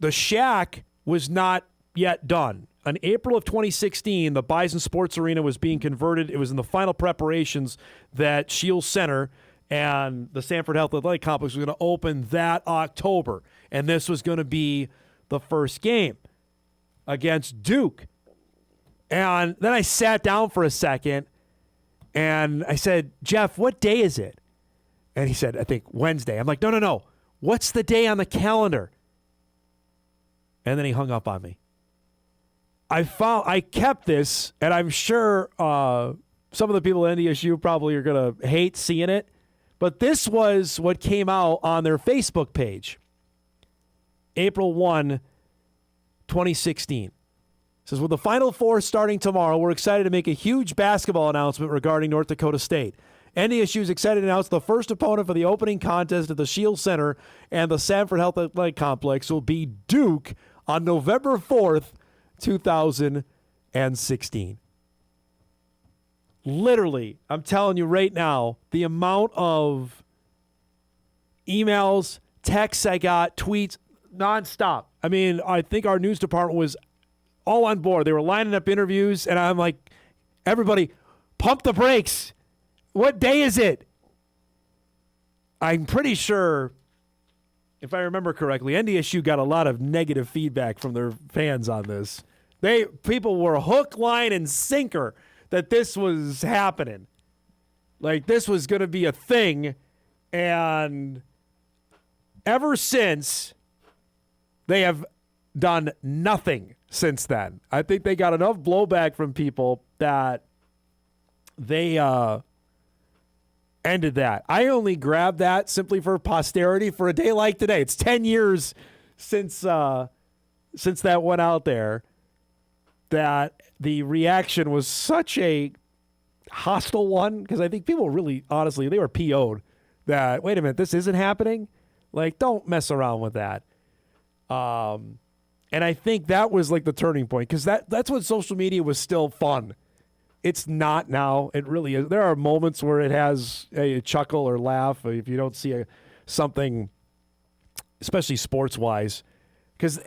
Shack was not yet done. In April of 2016, the Bison Sports Arena was being converted. It was in the final preparations that Shields Center and the Sanford Health Athletic Complex was going to open that October. And this was going to be the first game against Duke. And then I sat down for a second and I said, "Jeff, what day is it?" And he said, "I think Wednesday." I'm like, no. What's the day on the calendar? And then he hung up on me. I kept this, and I'm sure some of the people at NDSU probably are going to hate seeing it, but this was what came out on their Facebook page. April 1, 2016. It says, "With the Final Four starting tomorrow, we're excited to make a huge basketball announcement regarding North Dakota State. NDSU is excited to announce the first opponent for the opening contest at the Shields Center and the Sanford Health Athletic Complex will be Duke on November 4th, 2016. Literally, I'm telling you right now, the amount of emails, texts I got, tweets, nonstop. I mean, I think our news department was all on board. They were lining up interviews, and I'm like, everybody, pump the brakes. What day is it? I'm pretty sure, if I remember correctly, NDSU got a lot of negative feedback from their fans on this. People were hook, line, and sinker that this was happening. Like, this was going to be a thing. And ever since, they have done nothing since then. I think they got enough blowback from people that they ended that. I only grabbed that simply for posterity for a day like today. It's 10 years since that went out there, that the reaction was such a hostile one, because I think people really, honestly, they were PO'd that, wait a minute, this isn't happening? Like, don't mess around with that. And I think that was like the turning point, because that's when social media was still fun. It's not now. It really is. There are moments where it has a chuckle or laugh if you don't see something, especially sports-wise. Because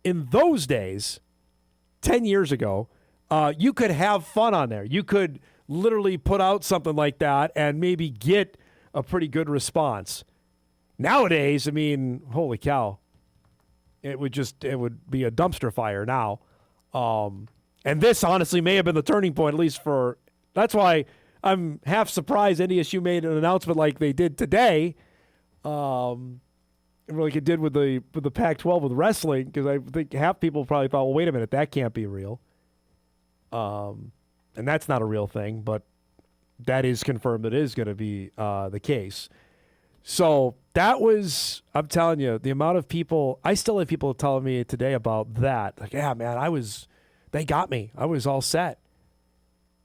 in those days, 10 years ago, you could have fun on there. You could literally put out something like that and maybe get a pretty good response. Nowadays, I mean, holy cow, it would be a dumpster fire now. And this honestly may have been the turning point, at least for. That's why I'm half surprised NDSU made an announcement like they did today, like it did with the Pac-12 with wrestling, because I think half people probably thought, well, wait a minute, that can't be real. So and that's not a real thing, but that is confirmed that it is going to be the case. So that was, I'm telling you, the amount of people, I still have people telling me today about that. Like, yeah, man, they got me. I was all set.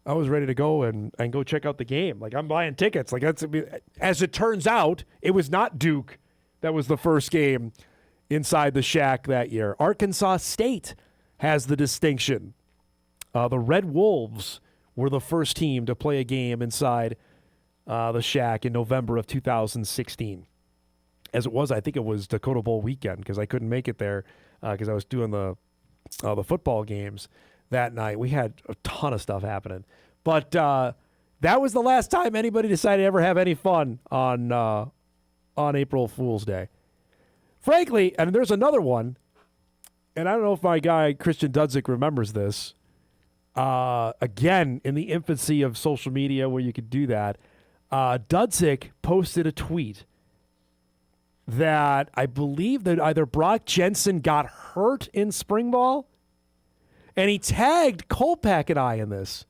I was ready to go and go check out the game. Like, I'm buying tickets. Like, as it turns out, it was not Duke that was the first game inside the Shack that year. Arkansas State has the distinction. The Red Wolves were the first team to play a game inside the Shack in November of 2016. As it was, I think it was Dakota Bowl weekend because I couldn't make it there because I was doing the football games that night. We had a ton of stuff happening. But that was the last time anybody decided to ever have any fun on April Fool's Day. Frankly, and there's another one, and I don't know if my guy Christian Dudzik remembers this. Again, in the infancy of social media where you could do that, Dudzik posted a tweet that I believe that either Brock Jensen got hurt in spring ball, and he tagged Kolpak and I in this,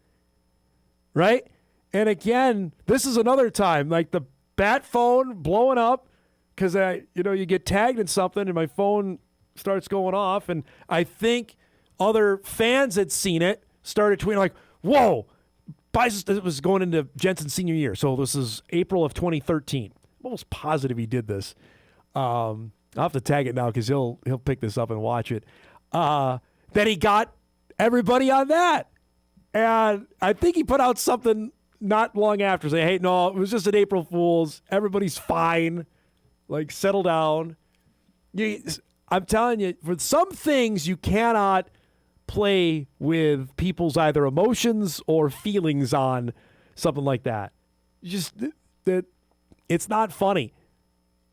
right? And again, this is another time, like the bat phone blowing up because you get tagged in something and my phone starts going off, and I think other fans had seen it, started tweeting like, whoa, it was going into Jensen's senior year. So this is April of 2013. I'm almost positive he did this. I'll have to tag it now because he'll pick this up and watch it. Then he got everybody on that. And I think he put out something not long after saying, hey, no, it was just an April Fool's. Everybody's fine. Like, settle down. I'm telling you, for some things you cannot play with people's either emotions or feelings on something like that. It's not funny,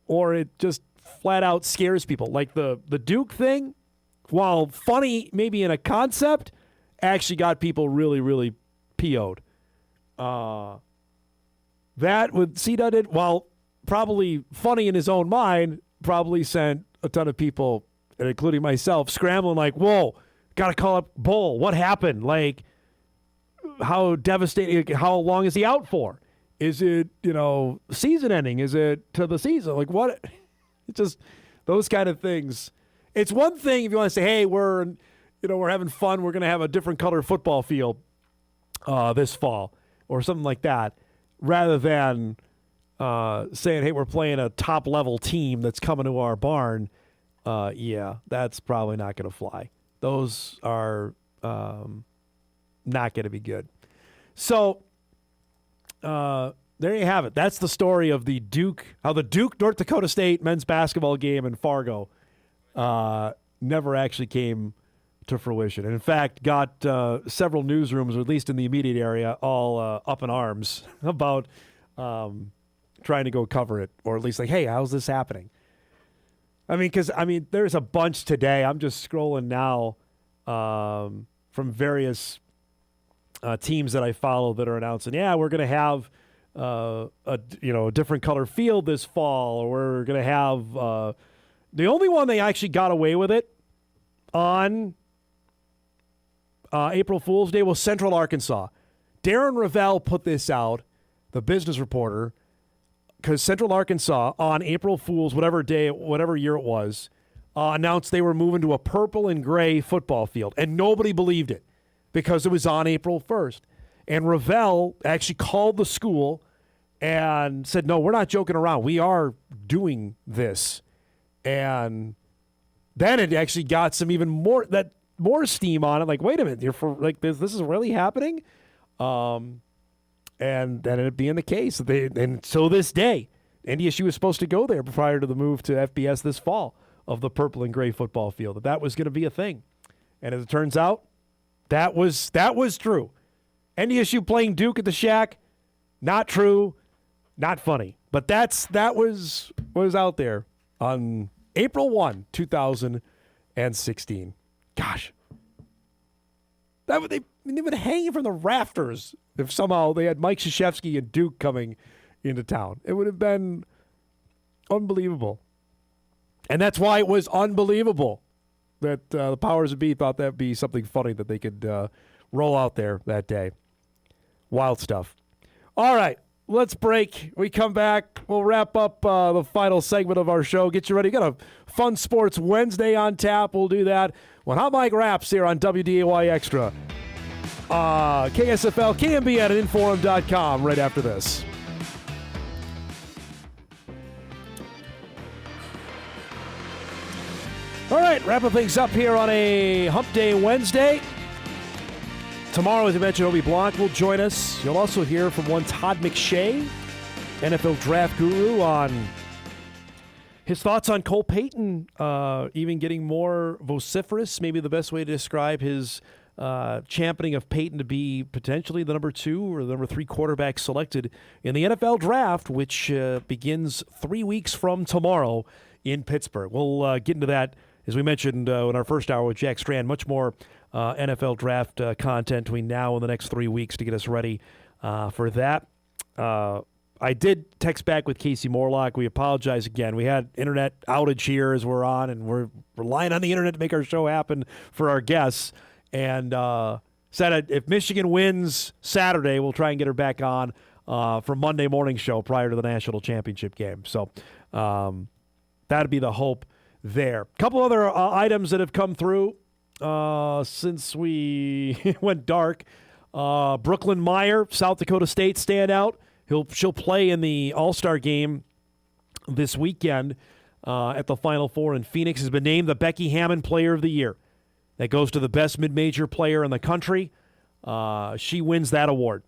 or it just flat out scares people. Like the Duke thing, while funny maybe in a concept, actually got people really, really PO'd. That with C-Dub did, while probably funny in his own mind, probably sent a ton of people, including myself, scrambling like, whoa, got to call up Bull. What happened? Like, how devastating, how long is he out for? Is it, season ending? Is it to the season? Like, what? It's just those kind of things. It's one thing if you want to say, hey, we're having fun. We're going to have a different color football field this fall or something like that, rather than saying, hey, we're playing a top-level team that's coming to our barn. Yeah, that's probably not going to fly. Those are not going to be good. So there you have it. That's the story of how the Duke North Dakota State men's basketball game in Fargo never actually came to fruition. And in fact, got several newsrooms, or at least in the immediate area, all up in arms about trying to go cover it, or at least like, hey, how's this happening? Because there's a bunch today. I'm just scrolling now from various teams that I follow that are announcing, yeah, we're going to have a different color field this fall, or we're going to have the only one they actually got away with it on April Fool's Day was Central Arkansas. Darren Ravel put this out, the business reporter, because Central Arkansas on April Fool's, whatever year it was, announced they were moving to a purple and gray football field. And nobody believed it because it was on April 1st. And Ravel actually called the school and said, no, we're not joking around. We are doing this. And then it actually got some even more steam on it. Like, wait a minute, this is really happening? And that ended up being the case. And so this day, NDSU was supposed to go there prior to the move to FBS this fall of the purple and gray football field. That was going to be a thing. And as it turns out, that was true. NDSU playing Duke at the Shack, not true, not funny. But that was out there on April 1, 2016. Gosh. They've been hanging from the rafters if somehow they had Mike Krzyzewski and Duke coming into town. It would have been unbelievable. And that's why it was unbelievable that the powers that be thought that would be something funny that they could roll out there that day. Wild stuff. All right, let's break. We come back. We'll wrap up the final segment of our show. Get you ready. Got a Fun Sports Wednesday on tap. We'll do that when Hot Mike wraps here on WDAY Extra. KSFL, KMBN, and Inforum.com right after this. All right, wrapping things up here on a Hump Day Wednesday. Tomorrow, as I mentioned, Obi Blanc will join us. You'll also hear from one Todd McShay, NFL draft guru, on his thoughts on Cole Payton, even getting more vociferous, maybe the best way to describe his championing of Payton to be potentially the number 2 or the number 3 quarterback selected in the NFL draft, which begins 3 weeks from tomorrow in Pittsburgh. We'll get into that, as we mentioned in our first hour with Jack Strand. Much more NFL draft content between now and the next 3 weeks to get us ready for that. I did text back with Kasey Morlock. We apologize again. We had internet outage here as we're on, and we're relying on the internet to make our show happen for our guests. And said if Michigan wins Saturday, we'll try and get her back on for Monday morning show prior to the national championship game. So that'd be the hope there. A couple other items that have come through since we went dark. Brooklyn Meyer, South Dakota State standout. She'll play in the All-Star game this weekend at the Final Four in Phoenix. Has been named the Becky Hammon Player of the Year. That goes to the best mid-major player in the country. She wins that award.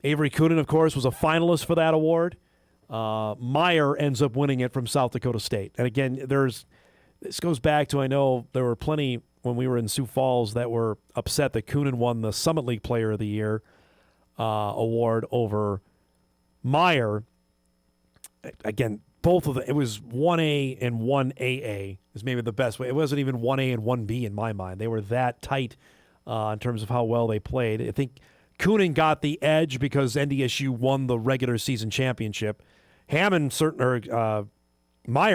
Avery Coonan, of course, was a finalist for that award. Meyer ends up winning it from South Dakota State. And again, this goes back to, I know there were plenty when we were in Sioux Falls that were upset that Coonan won the Summit League Player of the Year award over Meyer. Again, both of them, it was 1A and 1AA is maybe the best way. It wasn't even 1A and 1B in my mind. They were that tight in terms of how well they played. I think Coonan got the edge because NDSU won the regular season championship. Meyer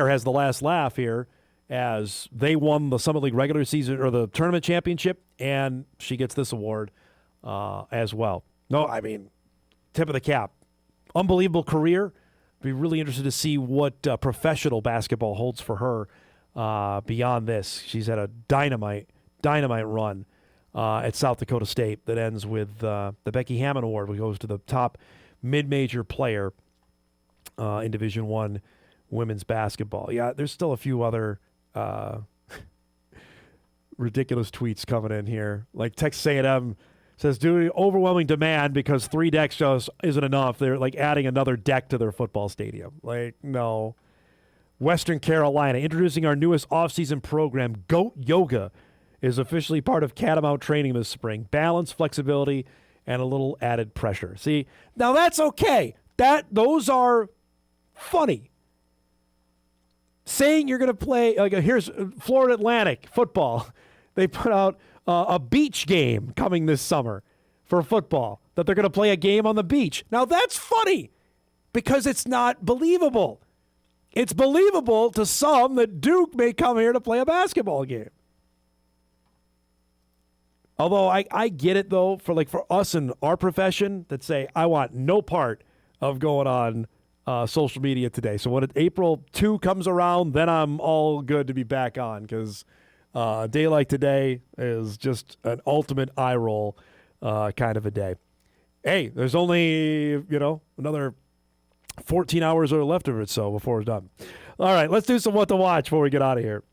has the last laugh here as they won the Summit League regular season or the tournament championship, and she gets this award as well. No, I mean, tip of the cap. Unbelievable career. Be really interested to see what professional basketball holds for her beyond this. She's had a dynamite run at South Dakota State that ends with the Becky Hammon Award, which goes to the top mid-major player in Division I women's basketball. Yeah, there's still a few other ridiculous tweets coming in here. Like Texas A&M says, due to overwhelming demand because 3 decks just isn't enough, they're like adding another deck to their football stadium. Like, no. Western Carolina, introducing our newest off-season program, Goat Yoga, is officially part of Catamount training this spring. Balance, flexibility, and a little added pressure. See, now that's okay. Those are funny. Saying you're going to play, like here's Florida Atlantic football. They put out a beach game coming this summer for football, that they're going to play a game on the beach. Now that's funny because it's not believable. It's believable to some that Duke may come here to play a basketball game. Although I get it, though, for us in our profession that say, I want no part of going on social media today. So when April 2 comes around, then I'm all good to be back on because a day like today is just an ultimate eye roll kind of a day. Hey, there's only, another 14 hours or left of it so before it's done. All right, let's do some What to Watch before we get out of here.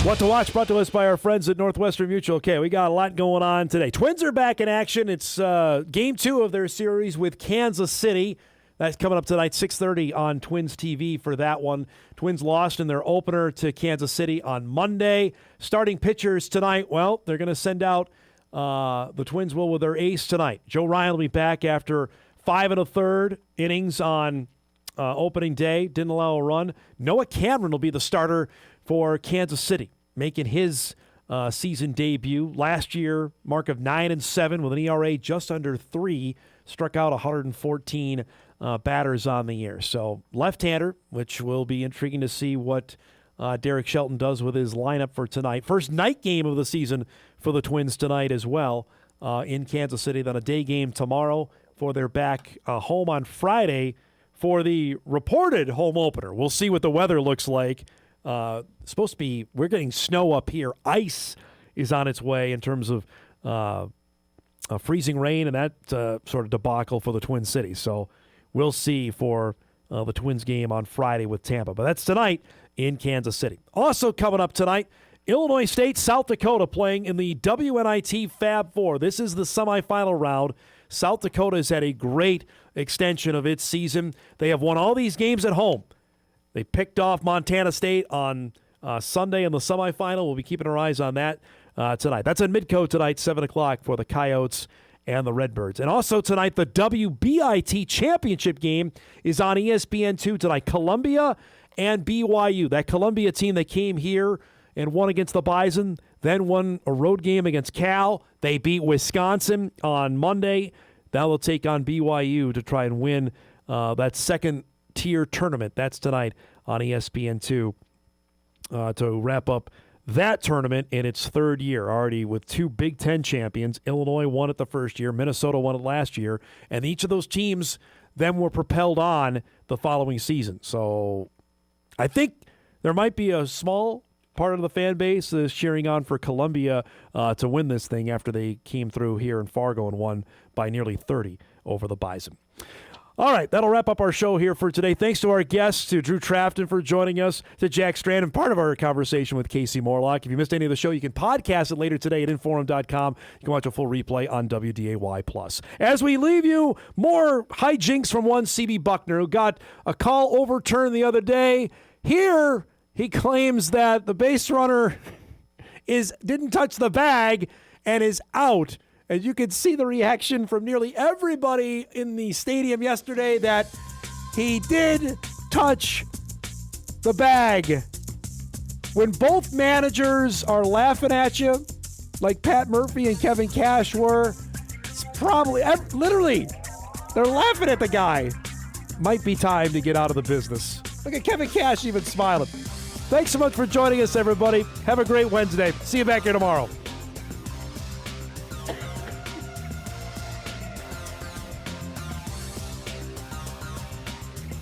What to Watch brought to us by our friends at Northwestern Mutual. Okay, we got a lot going on today. Twins are back in action. It's game 2 of their series with Kansas City. That's coming up tonight, 6:30 on Twins TV for that one. Twins lost in their opener to Kansas City on Monday. Starting pitchers tonight, well, they're going to send out the Twins will with their ace tonight. Joe Ryan will be back after 5 1/3 innings on opening day. Didn't allow a run. Noah Cameron will be the starter for Kansas City, making his season debut. Last year, mark of 9-7 with an ERA just under 3. Struck out 114 batters on the year. So left-hander, which will be intriguing to see what Derek Shelton does with his lineup for tonight. First night game of the season for the Twins tonight as well in Kansas City. Then a day game tomorrow for their back home on Friday for the reported home opener. We'll see what the weather looks like. Supposed to be, we're getting snow up here. Ice is on its way in terms of freezing rain and that sort of debacle for the Twin Cities. So we'll see for the Twins game on Friday with Tampa. But that's tonight in Kansas City. Also coming up tonight, Illinois State, South Dakota playing in the WNIT Fab Four. This is the semifinal round. South Dakota has had a great extension of its season. They have won all these games at home. They picked off Montana State on Sunday in the semifinal. We'll be keeping our eyes on that tonight. That's at Midco tonight, 7 o'clock for the Coyotes and the Redbirds. And also tonight, the WBIT championship game is on ESPN2 tonight. Columbia and BYU. That Columbia team that came here and won against the Bison, then won a road game against Cal. They beat Wisconsin on Monday. Now they'll take on BYU to try and win that second-tier tournament. That's tonight on ESPN2 to wrap up that tournament in its third year, already with two Big Ten champions. Illinois won it the first year. Minnesota won it last year. And each of those teams then were propelled on the following season. So I think there might be a small part of the fan base is cheering on for Columbia to win this thing after they came through here in Fargo and won by nearly 30 over the Bison. All right, that'll wrap up our show here for today. Thanks to our guests, to Drew Trafton for joining us, to Jack Strand, and part of our conversation with Kasey Morlock. If you missed any of the show, you can podcast it later today at Inforum.com. You can watch a full replay on WDAY+. As we leave you, more hijinks from one CB Buckner, who got a call overturned the other day. Here, he claims that the base runner didn't touch the bag and is out. And you could see the reaction from nearly everybody in the stadium yesterday that he did touch the bag. When both managers are laughing at you, like Pat Murphy and Kevin Cash were, it's probably, literally, they're laughing at the guy. Might be time to get out of the business. Look at Kevin Cash even smiling. Thanks so much for joining us, everybody. Have a great Wednesday. See you back here tomorrow.